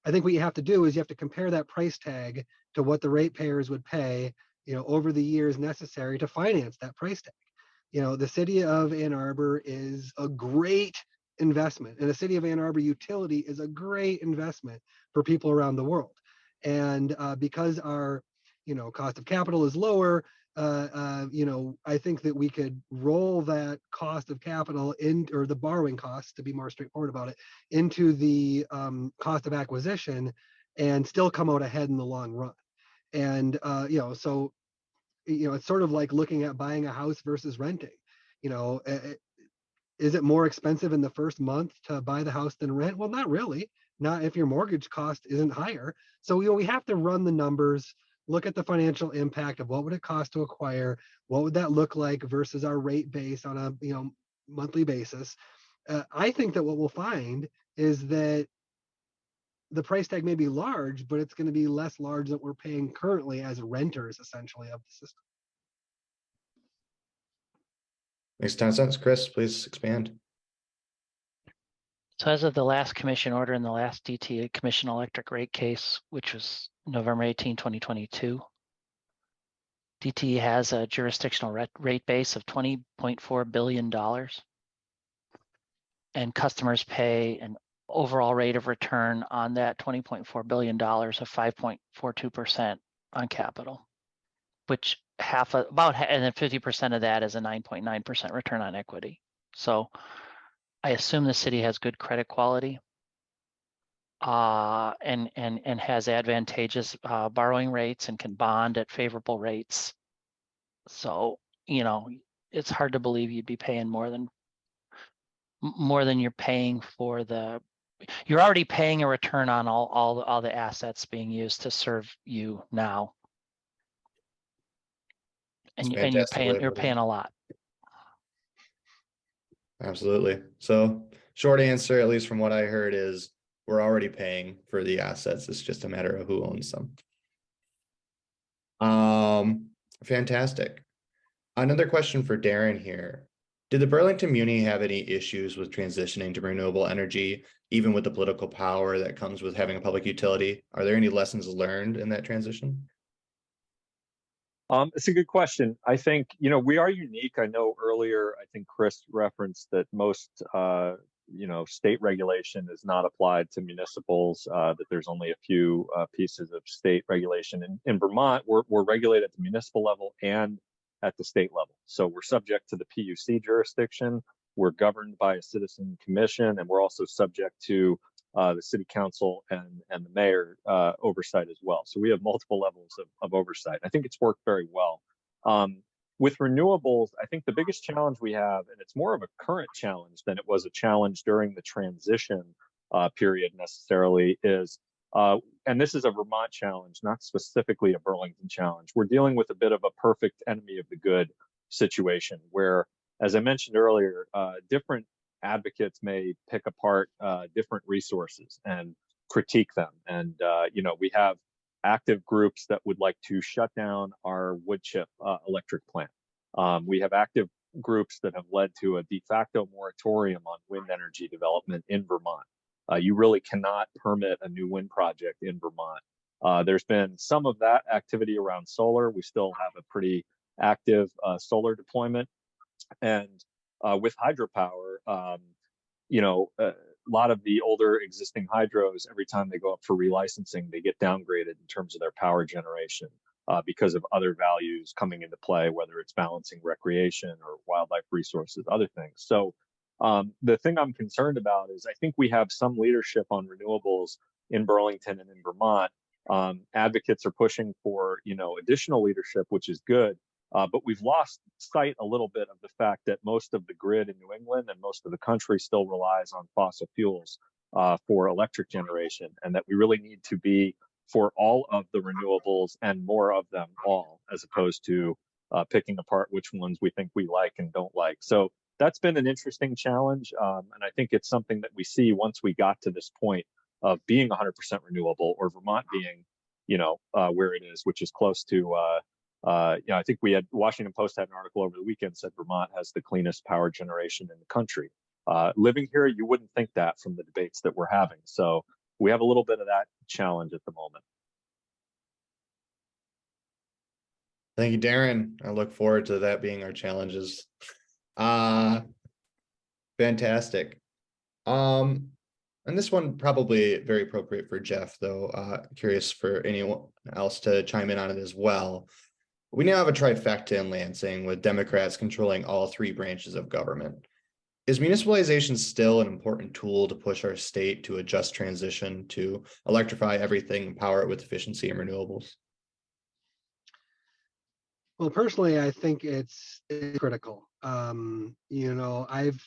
I think what you have to do is you have to compare that price tag to what the ratepayers would pay, over the years necessary to finance that price tag. The city of Ann Arbor is a great investment, and the city of Ann Arbor utility is a great investment for people around the world. And because our, cost of capital is lower, I think that we could roll that cost of capital in, or the borrowing costs, to be more straightforward about it, into the cost of acquisition, and still come out ahead in the long run. And so it's sort of like looking at buying a house versus renting. Is it more expensive in the first month to buy the house than rent? Well, not really. Not if your mortgage cost isn't higher. So we have to run the numbers, look at the financial impact of what would it cost to acquire, what would that look like versus our rate base on a monthly basis. I think that what we'll find is that the price tag may be large, but it's going to be less large than we're paying currently as renters, essentially, of the system.
Makes a ton of sense. Chris, please expand.
So as of the last commission order in the last DTA commission electric rate case, which was November 18, 2022, DTE has a jurisdictional rate base of $20.4 billion, and customers pay an overall rate of return on that $20.4 billion of 5.42% on capital, which and then 50% of that is a 9.9% return on equity. So I assume the city has good credit quality and has advantageous borrowing rates and can bond at favorable rates. So, it's hard to believe you'd be paying more than you're paying for you're already paying a return on all the assets being used to serve you now. And you're paying a lot.
Absolutely. So short answer, at least from what I heard, is we're already paying for the assets. It's just a matter of who owns them. Fantastic. Another question for Darren here. Did the Burlington Muni have any issues with transitioning to renewable energy, even with the political power that comes with having a public utility? Are there any lessons learned in that transition?
It's a good question. I think, we are unique. I know earlier, I think Chris referenced that most, state regulation is not applied to municipals, that there's only a few pieces of state regulation. In Vermont, we're regulated at the municipal level and at the state level. So we're subject to the PUC jurisdiction. We're governed by a citizen commission, and we're also subject to the city council and the mayor oversight as well. So we have multiple levels of oversight. I think it's worked very well. With renewables, I think the biggest challenge we have, and it's more of a current challenge than it was a challenge during the transition period necessarily, is, and this is a Vermont challenge, not specifically a Burlington challenge. We're dealing with a bit of a perfect enemy of the good situation where, as I mentioned earlier, different advocates may pick apart different resources and critique them. And, we have active groups that would like to shut down our wood chip electric plant. We have active groups that have led to a de facto moratorium on wind energy development in Vermont. You really cannot permit a new wind project in Vermont. There's been some of that activity around solar. We still have a pretty active solar deployment. And with hydropower, a lot of the older existing hydros, every time they go up for relicensing, they get downgraded in terms of their power generation because of other values coming into play, whether it's balancing recreation or wildlife resources, other things. So the thing I'm concerned about is I think we have some leadership on renewables in Burlington and in Vermont. Advocates are pushing for, additional leadership, which is good. But we've lost sight a little bit of the fact that most of the grid in New England and most of the country still relies on fossil fuels for electric generation, and that we really need to be for all of the renewables and more of them all, as opposed to picking apart which ones we think we like and don't like. So that's been an interesting challenge. And I think it's something that we see once we got to this point of being 100% renewable, or Vermont being, where it is, which is close to, I think we had Washington Post had an article over the weekend said Vermont has the cleanest power generation in the country. Living here, you wouldn't think that from the debates that we're having. So we have a little bit of that challenge at the moment.
Thank you, Darren. I look forward to that being our challenges. Fantastic. And this one probably very appropriate for Jeff, though. Curious for anyone else to chime in on it as well. We now have a trifecta in Lansing with Democrats controlling all three branches of government. Is municipalization still an important tool to push our state to a just transition to electrify everything and power it with efficiency and renewables?
Well, personally, I think it's critical. I've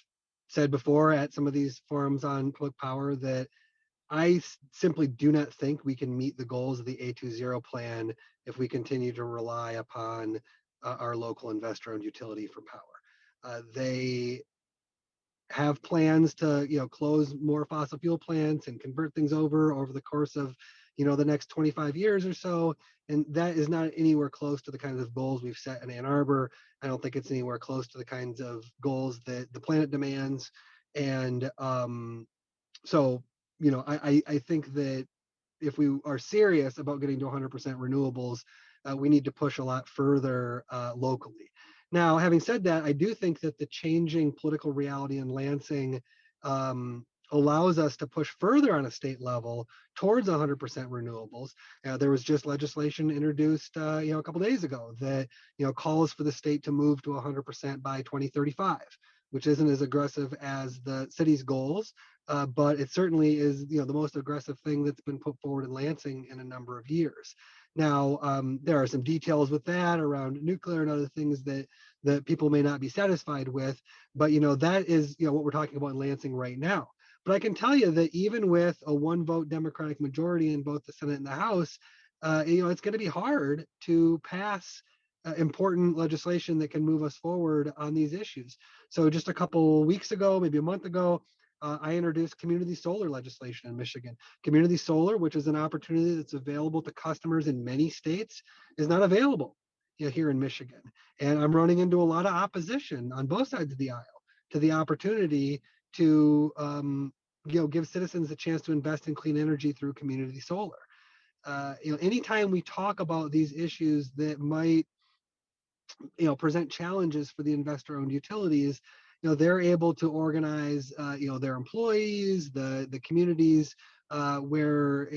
said before at some of these forums on public power that I simply do not think we can meet the goals of the A20 plan if we continue to rely upon our local investor-owned utility for power. They have plans to, close more fossil fuel plants and convert things over the course of, the next 25 years or so. And that is not anywhere close to the kinds of goals we've set in Ann Arbor. I don't think it's anywhere close to the kinds of goals that the planet demands. And so, I think that if we are serious about getting to 100% renewables, we need to push a lot further locally. Now, having said that, I do think that the changing political reality in Lansing allows us to push further on a state level towards 100% renewables. There was just legislation introduced, a couple days ago that, calls for the state to move to 100% by 2035, which isn't as aggressive as the city's goals, but it certainly is, the most aggressive thing that's been put forward in Lansing in a number of years. Now, there are some details with that around nuclear and other things that people may not be satisfied with, but that is what we're talking about in Lansing right now. But I can tell you that even with a 1-vote Democratic majority in both the Senate and the House, it's going to be hard to pass important legislation that can move us forward on these issues. So just a couple weeks ago, maybe a month ago, I introduced community solar legislation in Michigan. Community solar, which is an opportunity that's available to customers in many states, is not available here in Michigan. And I'm running into a lot of opposition on both sides of the aisle to the opportunity to give citizens a chance to invest in clean energy through community solar. Anytime we talk about these issues that might present challenges for the investor-owned utilities, they're able to organize their employees, the communities where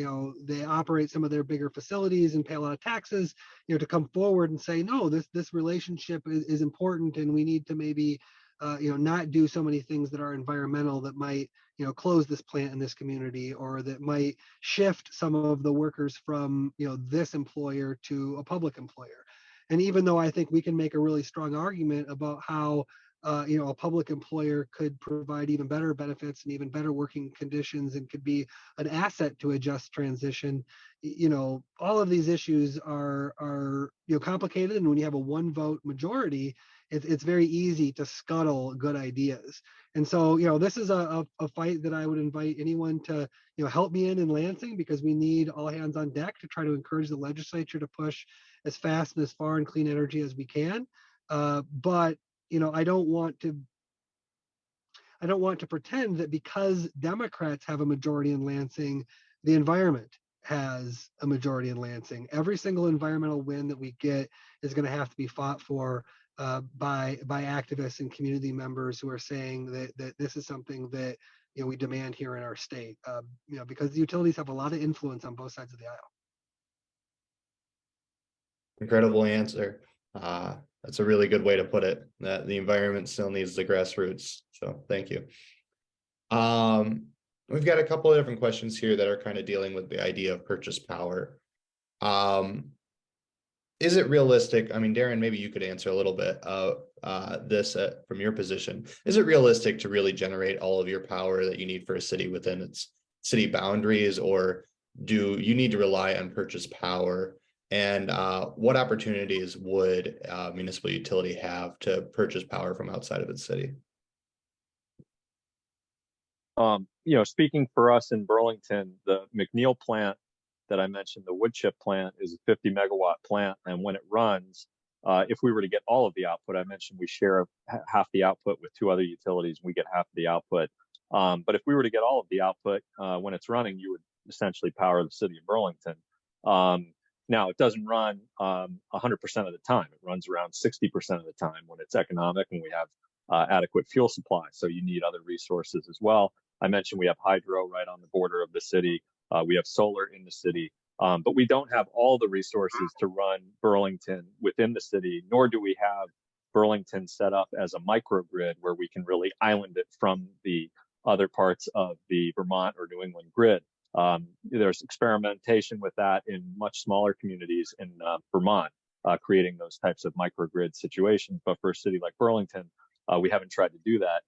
they operate some of their bigger facilities and pay a lot of taxes, to come forward and say, no, this relationship is important, and we need to maybe not do so many things that are environmental that might close this plant in this community, or that might shift some of the workers from this employer to a public employer. And even though I think we can make a really strong argument about how a public employer could provide even better benefits and even better working conditions and could be an asset to a just transition, all of these issues are complicated. And when you have a 1-vote majority, it's very easy to scuttle good ideas. And so, this is a fight that I would invite anyone to, help me in Lansing, because we need all hands on deck to try to encourage the legislature to push as fast and as far in clean energy as we can. But I don't want to pretend that because Democrats have a majority in Lansing, the environment has a majority in Lansing. Every single environmental win that we get is going to have to be fought for by activists and community members who are saying that this is something that we demand here in our state. Because the utilities have a lot of influence on both sides of the aisle.
Incredible answer. That's a really good way to put it, that the environment still needs the grassroots. So thank you. We've got a couple of different questions here that are kind of dealing with the idea of purchase power. Is it realistic? I mean, Darren, maybe you could answer a little bit of this from your position. Is it realistic to really generate all of your power that you need for a city within its city boundaries, or do you need to rely on purchase power And what opportunities would a municipal utility have to purchase power from outside of its city?
Speaking for us in Burlington, the McNeil plant that I mentioned, the wood chip plant, is a 50 megawatt plant. And when it runs, if we were to get all of the output, I mentioned we share half the output with two other utilities, and we get half the output. But if we were to get all of the output when it's running, you would essentially power the city of Burlington. Now, it doesn't run 100% of the time. It runs around 60% of the time when it's economic and we have adequate fuel supply. So you need other resources as well. I mentioned we have hydro right on the border of the city. We have solar in the city, but we don't have all the resources to run Burlington within the city, nor do we have Burlington set up as a microgrid where we can really island it from the other parts of the Vermont or New England grid. There's experimentation with that in much smaller communities in Vermont, creating those types of microgrid situations. But for a city like Burlington, we haven't tried to do that.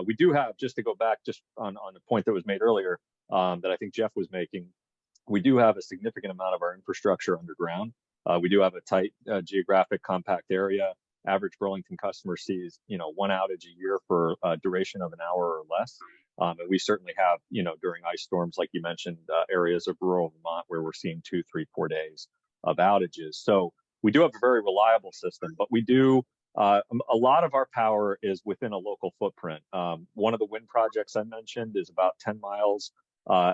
We do have, just to go back just on the point that was made earlier, that I think Jeff was making, we do have a significant amount of our infrastructure underground. We do have a tight geographic compact area. Average Burlington customer sees, one outage a year for a duration of an hour or less. And we certainly have, during ice storms, like you mentioned, areas of rural Vermont where we're seeing 2, 3, 4 days of outages. So we do have a very reliable system, but we do, a lot of our power is within a local footprint. One of the wind projects I mentioned is about 10 miles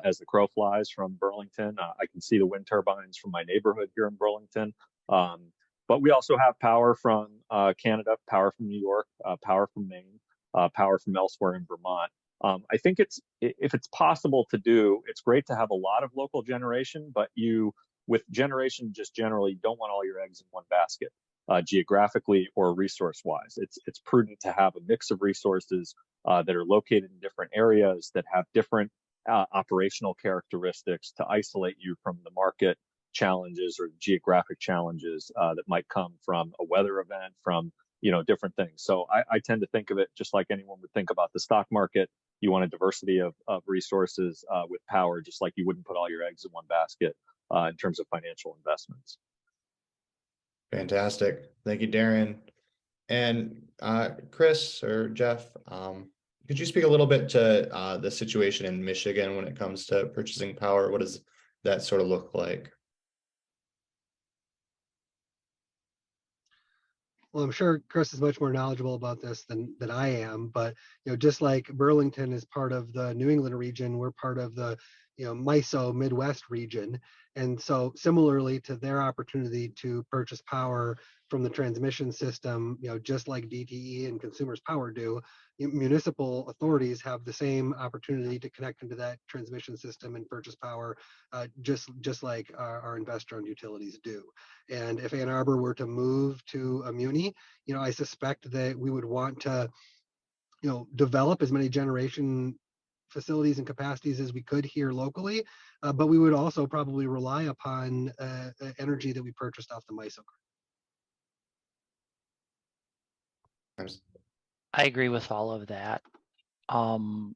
as the crow flies from Burlington. I can see the wind turbines from my neighborhood here in Burlington. But we also have power from Canada, power from New York, power from Maine, power from elsewhere in Vermont. I think if it's possible to do, it's great to have a lot of local generation, but with generation just generally don't want all your eggs in one basket, geographically or resource-wise. It's prudent to have a mix of resources that are located in different areas that have different operational characteristics to isolate you from the market challenges or geographic challenges that might come from a weather event, from different things. So I tend to think of it just like anyone would think about the stock market. You want a diversity of resources with power, just like you wouldn't put all your eggs in one basket in terms of financial investments.
Fantastic. Thank you, Darren. And Chris or Jeff, could you speak a little bit to the situation in Michigan when it comes to purchasing power? What does that sort of look like?
Well, I'm sure Chris is much more knowledgeable about this than I am, but just like Burlington is part of the New England region, we're part of the MISO Midwest region. And so similarly to their opportunity to purchase power from the transmission system, just like DTE and Consumers Power do, municipal authorities have the same opportunity to connect into that transmission system and purchase power, just like our investor-owned utilities do. And if Ann Arbor were to move to a Muni, I suspect that we would want to, develop as many generation facilities and capacities as we could here locally, but we would also probably rely upon energy that we purchased off the MISO grid.
I agree with all of that. And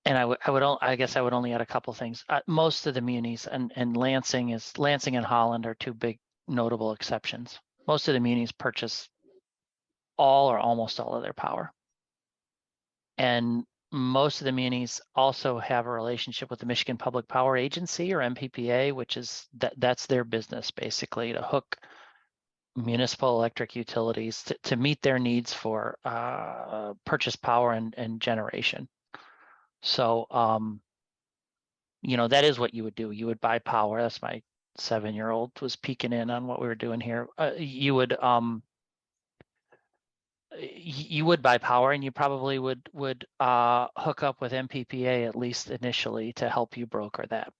I guess I would only add a couple things. Most of the munis and Lansing and Holland are two big notable exceptions. Most of the munis purchase all or almost all of their power. And most of the munis also have a relationship with the Michigan Public Power Agency, or MPPA, which is that's their business basically, to hook municipal electric utilities to meet their needs for purchase power and generation. So, that is what you would do. You would buy power. That's my 7-year-old was peeking in on what we were doing here. You would buy power, and you probably would hook up with MPPA at least initially to help you broker that.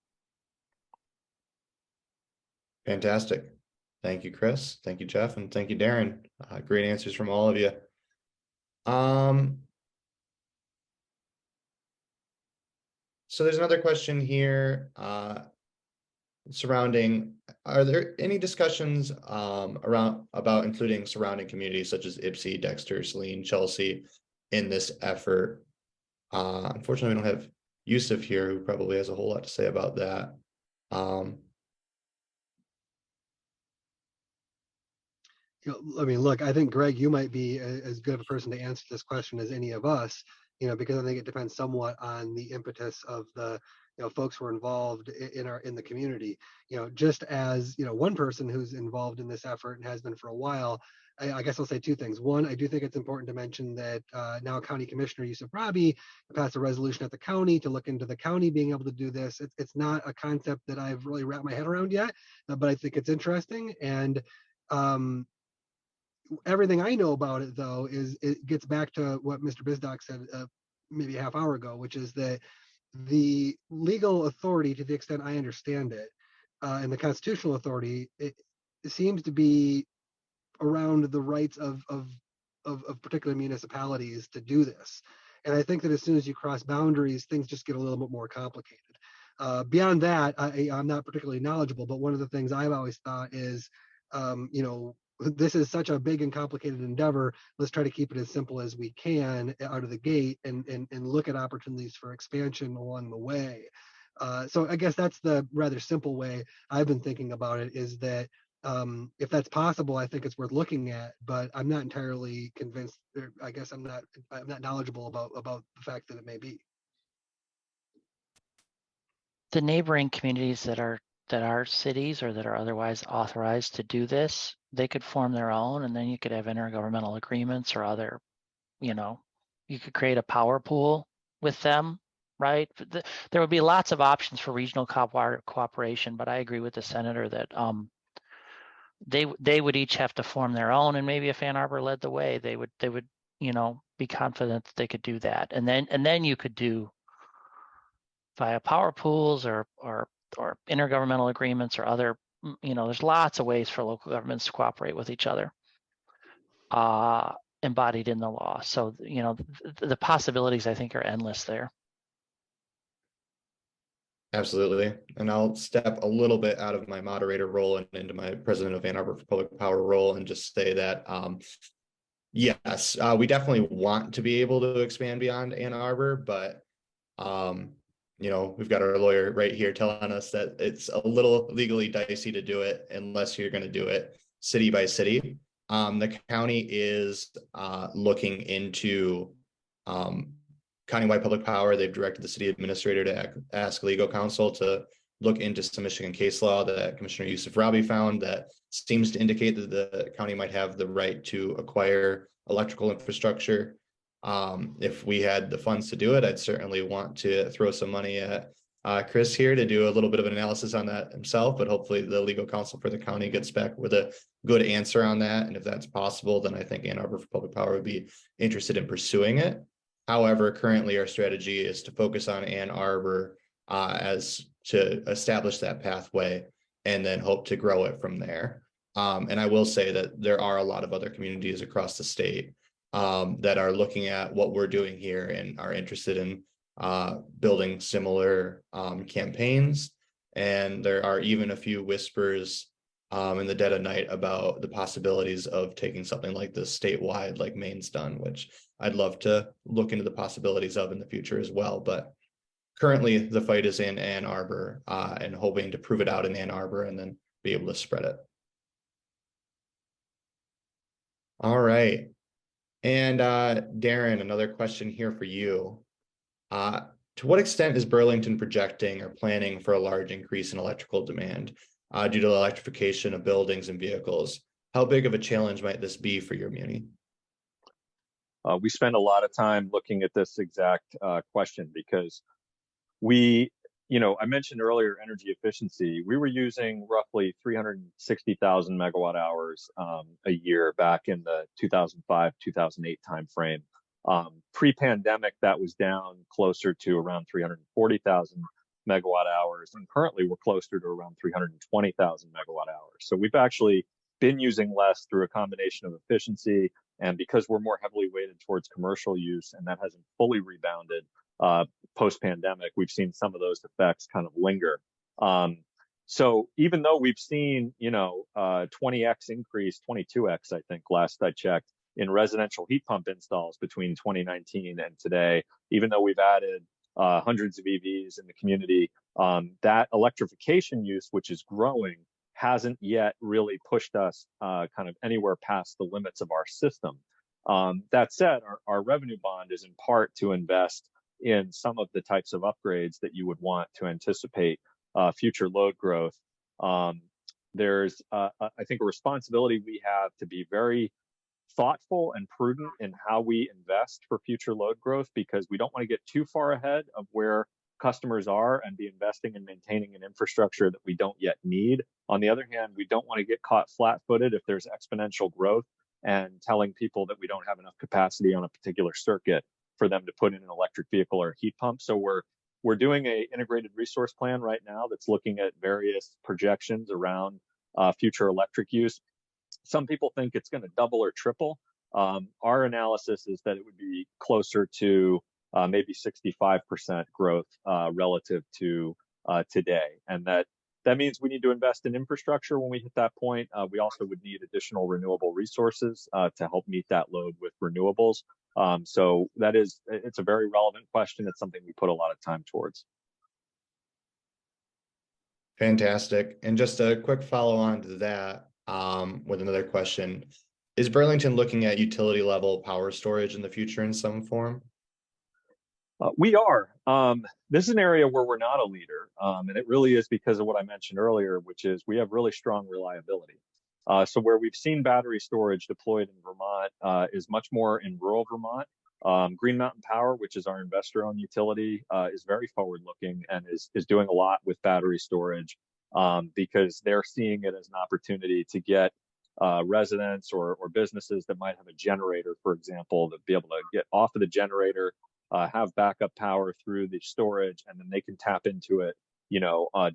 Fantastic. Thank you, Chris. Thank you, Jeff, and thank you, Darren. Great answers from all of you. So there's another question here surrounding, are there any discussions about including surrounding communities such as Ypsi, Dexter, Saline, Chelsea in this effort? Unfortunately, we don't have Yusuf here, who probably has a whole lot to say about that.
I mean, look, I think Greg, you might be as good of a person to answer this question as any of us, because I think it depends somewhat on the impetus of the, folks who are involved in the community. Just as, one person who's involved in this effort and has been for a while, I guess I'll say two things. One, I do think it's important to mention that now County Commissioner Yusuf Rabi passed a resolution at the county to look into the county being able to do this. It's not a concept that I've really wrapped my head around yet, but I think it's interesting. And everything I know about it, though, is it gets back to what Mr. Bzdok said maybe a half hour ago, which is that the legal authority, to the extent I understand it, and the constitutional authority, it seems to be around the rights of particular municipalities to do this. And I think that as soon as you cross boundaries, things just get a little bit more complicated. Beyond that, I'm not particularly knowledgeable, but one of the things I've always thought is, this is such a big and complicated endeavor. Let's try to keep it as simple as we can out of the gate and look at opportunities for expansion along the way. So I guess that's the rather simple way I've been thinking about it, is that if that's possible, I think it's worth looking at, but I'm not entirely convinced, or I guess I'm not knowledgeable about the fact that it may be.
The neighboring communities that are cities or that are otherwise authorized to do this, they could form their own, and then you could have intergovernmental agreements or other, you could create a power pool with them, right? There would be lots of options for regional cooperation, but I agree with the senator that they would each have to form their own, and maybe if Ann Arbor led the way, they would be confident that they could do that, and then you could do via power pools or intergovernmental agreements or other, there's lots of ways for local governments to cooperate with each other, embodied in the law. So, the possibilities, I think, are endless there.
Absolutely. And I'll step a little bit out of my moderator role and into my president of Ann Arbor for Public Power role and just say that, yes, we definitely want to be able to expand beyond Ann Arbor, but we've got our lawyer right here telling us that it's a little legally dicey to do it unless you're going to do it city by city. The county is looking into countywide public power. They've directed the city administrator to ask legal counsel to look into some Michigan case law that Commissioner Yusuf Rabi found that seems to indicate that the county might have the right to acquire electrical infrastructure. If we had the funds to do it, I'd certainly want to throw some money at Chris here to do a little bit of an analysis on that himself, but hopefully the legal counsel for the county gets back with a good answer on that. And if that's possible, then I think Ann Arbor for Public Power would be interested in pursuing it. However, currently our strategy is to focus on Ann Arbor as to establish that pathway and then hope to grow it from there. And I will say that there are a lot of other communities across the state that are looking at what we're doing here and are interested in building similar campaigns. And there are even a few whispers in the dead of night about the possibilities of taking something like this statewide, like Maine's done, which I'd love to look into the possibilities of in the future as well. But currently the fight is in Ann Arbor and hoping to prove it out in Ann Arbor and then be able to spread it. All right. And Darren, another question here for you. To what extent is Burlington projecting or planning for a large increase in electrical demand due to the electrification of buildings and vehicles? How big of a challenge might this be for your muni?
We spend a lot of time looking at this exact question because I mentioned earlier energy efficiency. We were using roughly 360,000 megawatt hours a year back in the 2005-2008 timeframe. Pre-pandemic, that was down closer to around 340,000 megawatt hours, and currently we're closer to around 320,000 megawatt hours. So we've actually been using less through a combination of efficiency, and because we're more heavily weighted towards commercial use, and that hasn't fully rebounded post-pandemic, we've seen some of those effects kind of linger. So even though we've seen, 20x increase, 22x, I think, last I checked, in residential heat pump installs between 2019 and today, even though we've added hundreds of EVs in the community. That electrification use, which is growing, hasn't yet really pushed us kind of anywhere past the limits of our system. That said, our revenue bond is in part to invest in some of the types of upgrades that you would want to anticipate future load growth. There's, I think, a responsibility we have to be very thoughtful and prudent in how we invest for future load growth, because we don't want to get too far ahead of where customers are and be investing in maintaining an infrastructure that we don't yet need. On the other hand, we don't want to get caught flat-footed if there's exponential growth and telling people that we don't have enough capacity on a particular circuit for them to put in an electric vehicle or a heat pump. So we're doing a integrated resource plan right now that's looking at various projections around future electric use. Some people think it's going to double or triple. Our analysis is that it would be closer to maybe 65% growth relative to today. And that means we need to invest in infrastructure when we hit that point. We also would need additional renewable resources to help meet that load with renewables. So it's a very relevant question. It's something we put a lot of time towards.
Fantastic. And just a quick follow on to that with another question. Is Burlington looking at utility level power storage in the future in some form?
We are. This is an area where we're not a leader, and it really is because of what I mentioned earlier, which is we have really strong reliability. So where we've seen battery storage deployed in Vermont is much more in rural Vermont. Green Mountain Power, which is our investor-owned utility, is very forward-looking and is doing a lot with battery storage because they're seeing it as an opportunity to get residents or businesses that might have a generator, for example, to be able to get off of the generator, have backup power through the storage, and then they can tap into it,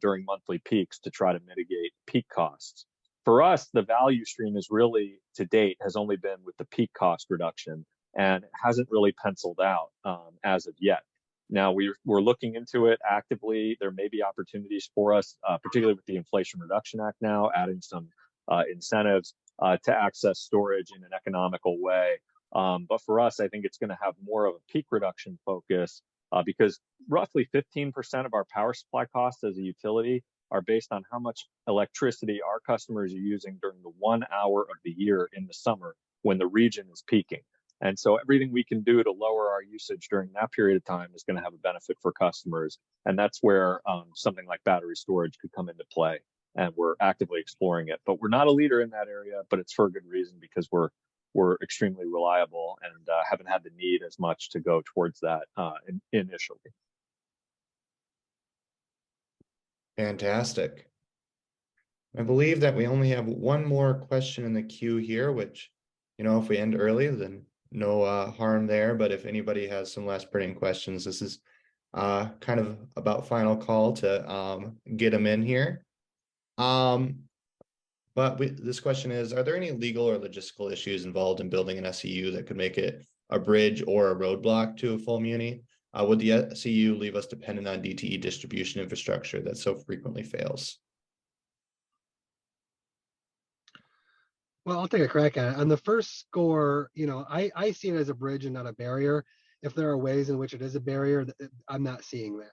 during monthly peaks to try to mitigate peak costs. For us, the value stream is really, to date, has only been with the peak cost reduction, and it hasn't really penciled out as of yet. Now, we're looking into it actively. There may be opportunities for us, particularly with the Inflation Reduction Act now, adding some incentives to access storage in an economical way. But for us, I think it's going to have more of a peak reduction focus because roughly 15% of our power supply costs as a utility are based on how much electricity our customers are using during the 1 hour of the year in the summer when the region is peaking. And so everything we can do to lower our usage during that period of time is going to have a benefit for customers. And that's where something like battery storage could come into play. And we're actively exploring it. But we're not a leader in that area, but it's for a good reason because we're extremely reliable and haven't had the need as much to go towards that initially.
Fantastic. I believe that we only have one more question in the queue here, which, if we end early, then no harm there. But if anybody has some last burning questions, this is kind of about final call to get them in here. But this question is, are there any legal or logistical issues involved in building an SEU that could make it a bridge or a roadblock to a full Muni? Would the SEU leave us dependent on DTE distribution infrastructure that so frequently fails?
Well, I'll take a crack at it. On the first score, I see it as a bridge and not a barrier. If there are ways in which it is a barrier, I'm not seeing that.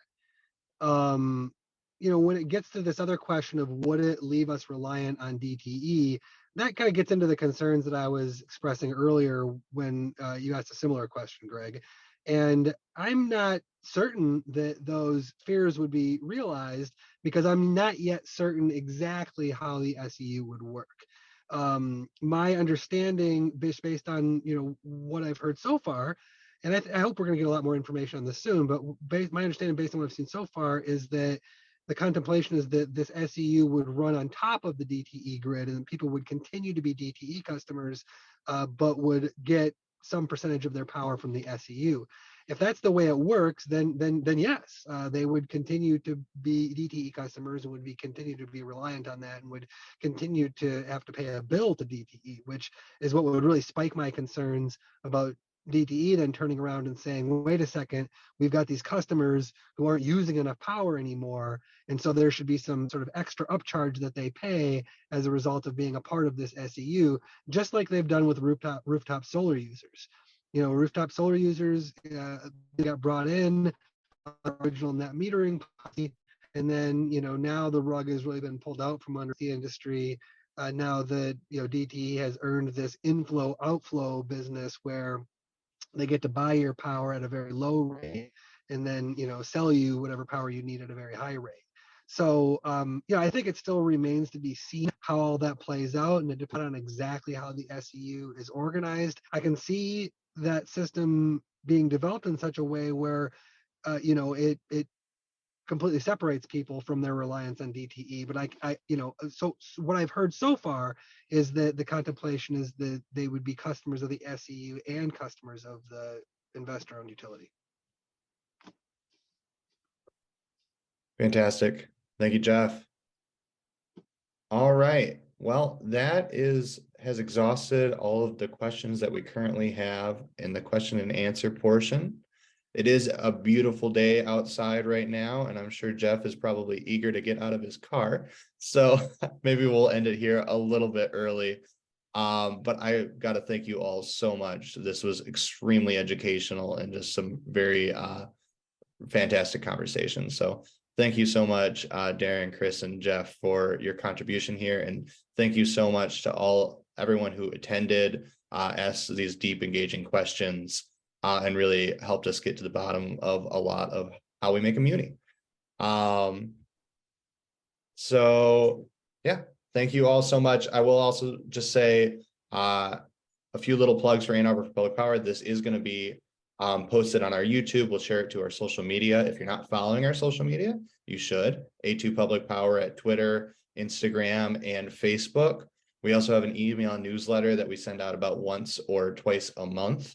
When it gets to this other question of would it leave us reliant on DTE, that kind of gets into the concerns that I was expressing earlier when you asked a similar question, Greg. And I'm not certain that those fears would be realized because I'm not yet certain exactly how the SEU would work. My understanding, based on what I've heard so far, and I hope we're going to get a lot more information on this soon, but my understanding based on what I've seen so far is that the contemplation is that this SEU would run on top of the DTE grid and people would continue to be DTE customers, but would get some percentage of their power from the SEU. If that's the way it works, then yes, they would continue to be DTE customers and would continue to be reliant on that and would continue to have to pay a bill to DTE, which is what would really spike my concerns about DTE then turning around and saying, wait a second, we've got these customers who aren't using enough power anymore. And so there should be some sort of extra upcharge that they pay as a result of being a part of this SEU, just like they've done with rooftop solar users. Rooftop solar users got brought in original net metering policy. And then, now the rug has really been pulled out from under the industry. Now that, DTE has earned this inflow outflow business where they get to buy your power at a very low rate and then, sell you whatever power you need at a very high rate. So, I think it still remains to be seen how all that plays out, and it depends on exactly how the SEU is organized. I can see that system being developed in such a way where, it completely separates people from their reliance on DTE. But so what I've heard so far is that the contemplation is that they would be customers of the SEU and customers of the investor-owned utility.
Fantastic. Thank you, Jeff. All right. Well, has exhausted all of the questions that we currently have in the question and answer portion. It is a beautiful day outside right now, and I'm sure Jeff is probably eager to get out of his car. So maybe we'll end it here a little bit early. But I got to thank you all so much. This was extremely educational and just some very fantastic conversations. So thank you so much, Darren, Chris, and Jeff, for your contribution here. And thank you so much to everyone who attended, asked these deep, engaging questions, and really helped us get to the bottom of a lot of how we make a Muni. So yeah, thank you all so much. I will also just say a few little plugs for Ann Arbor for Public Power. This is going to be posted on our YouTube. We'll share it to our social media. If you're not following our social media, you should. A2 Public Power at Twitter, Instagram, and Facebook. We also have an email newsletter that we send out about once or twice a month.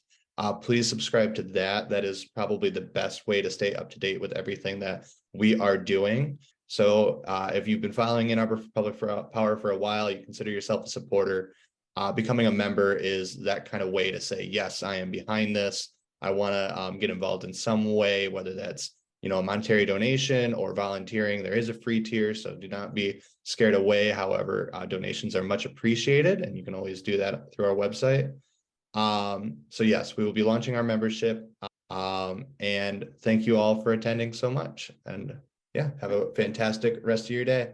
Please subscribe to that. That is probably the best way to stay up to date with everything that we are doing. So if you've been following Ann Arbor for Public Power for a while, you consider yourself a supporter. Becoming a member is that kind of way to say, yes, I am behind this. I want to get involved in some way, whether that's, a monetary donation or volunteering. There is a free tier, so do not be scared away. However, donations are much appreciated, and you can always do that through our website. So yes, we will be launching our membership. And thank you all for attending so much. And yeah, have a fantastic rest of your day.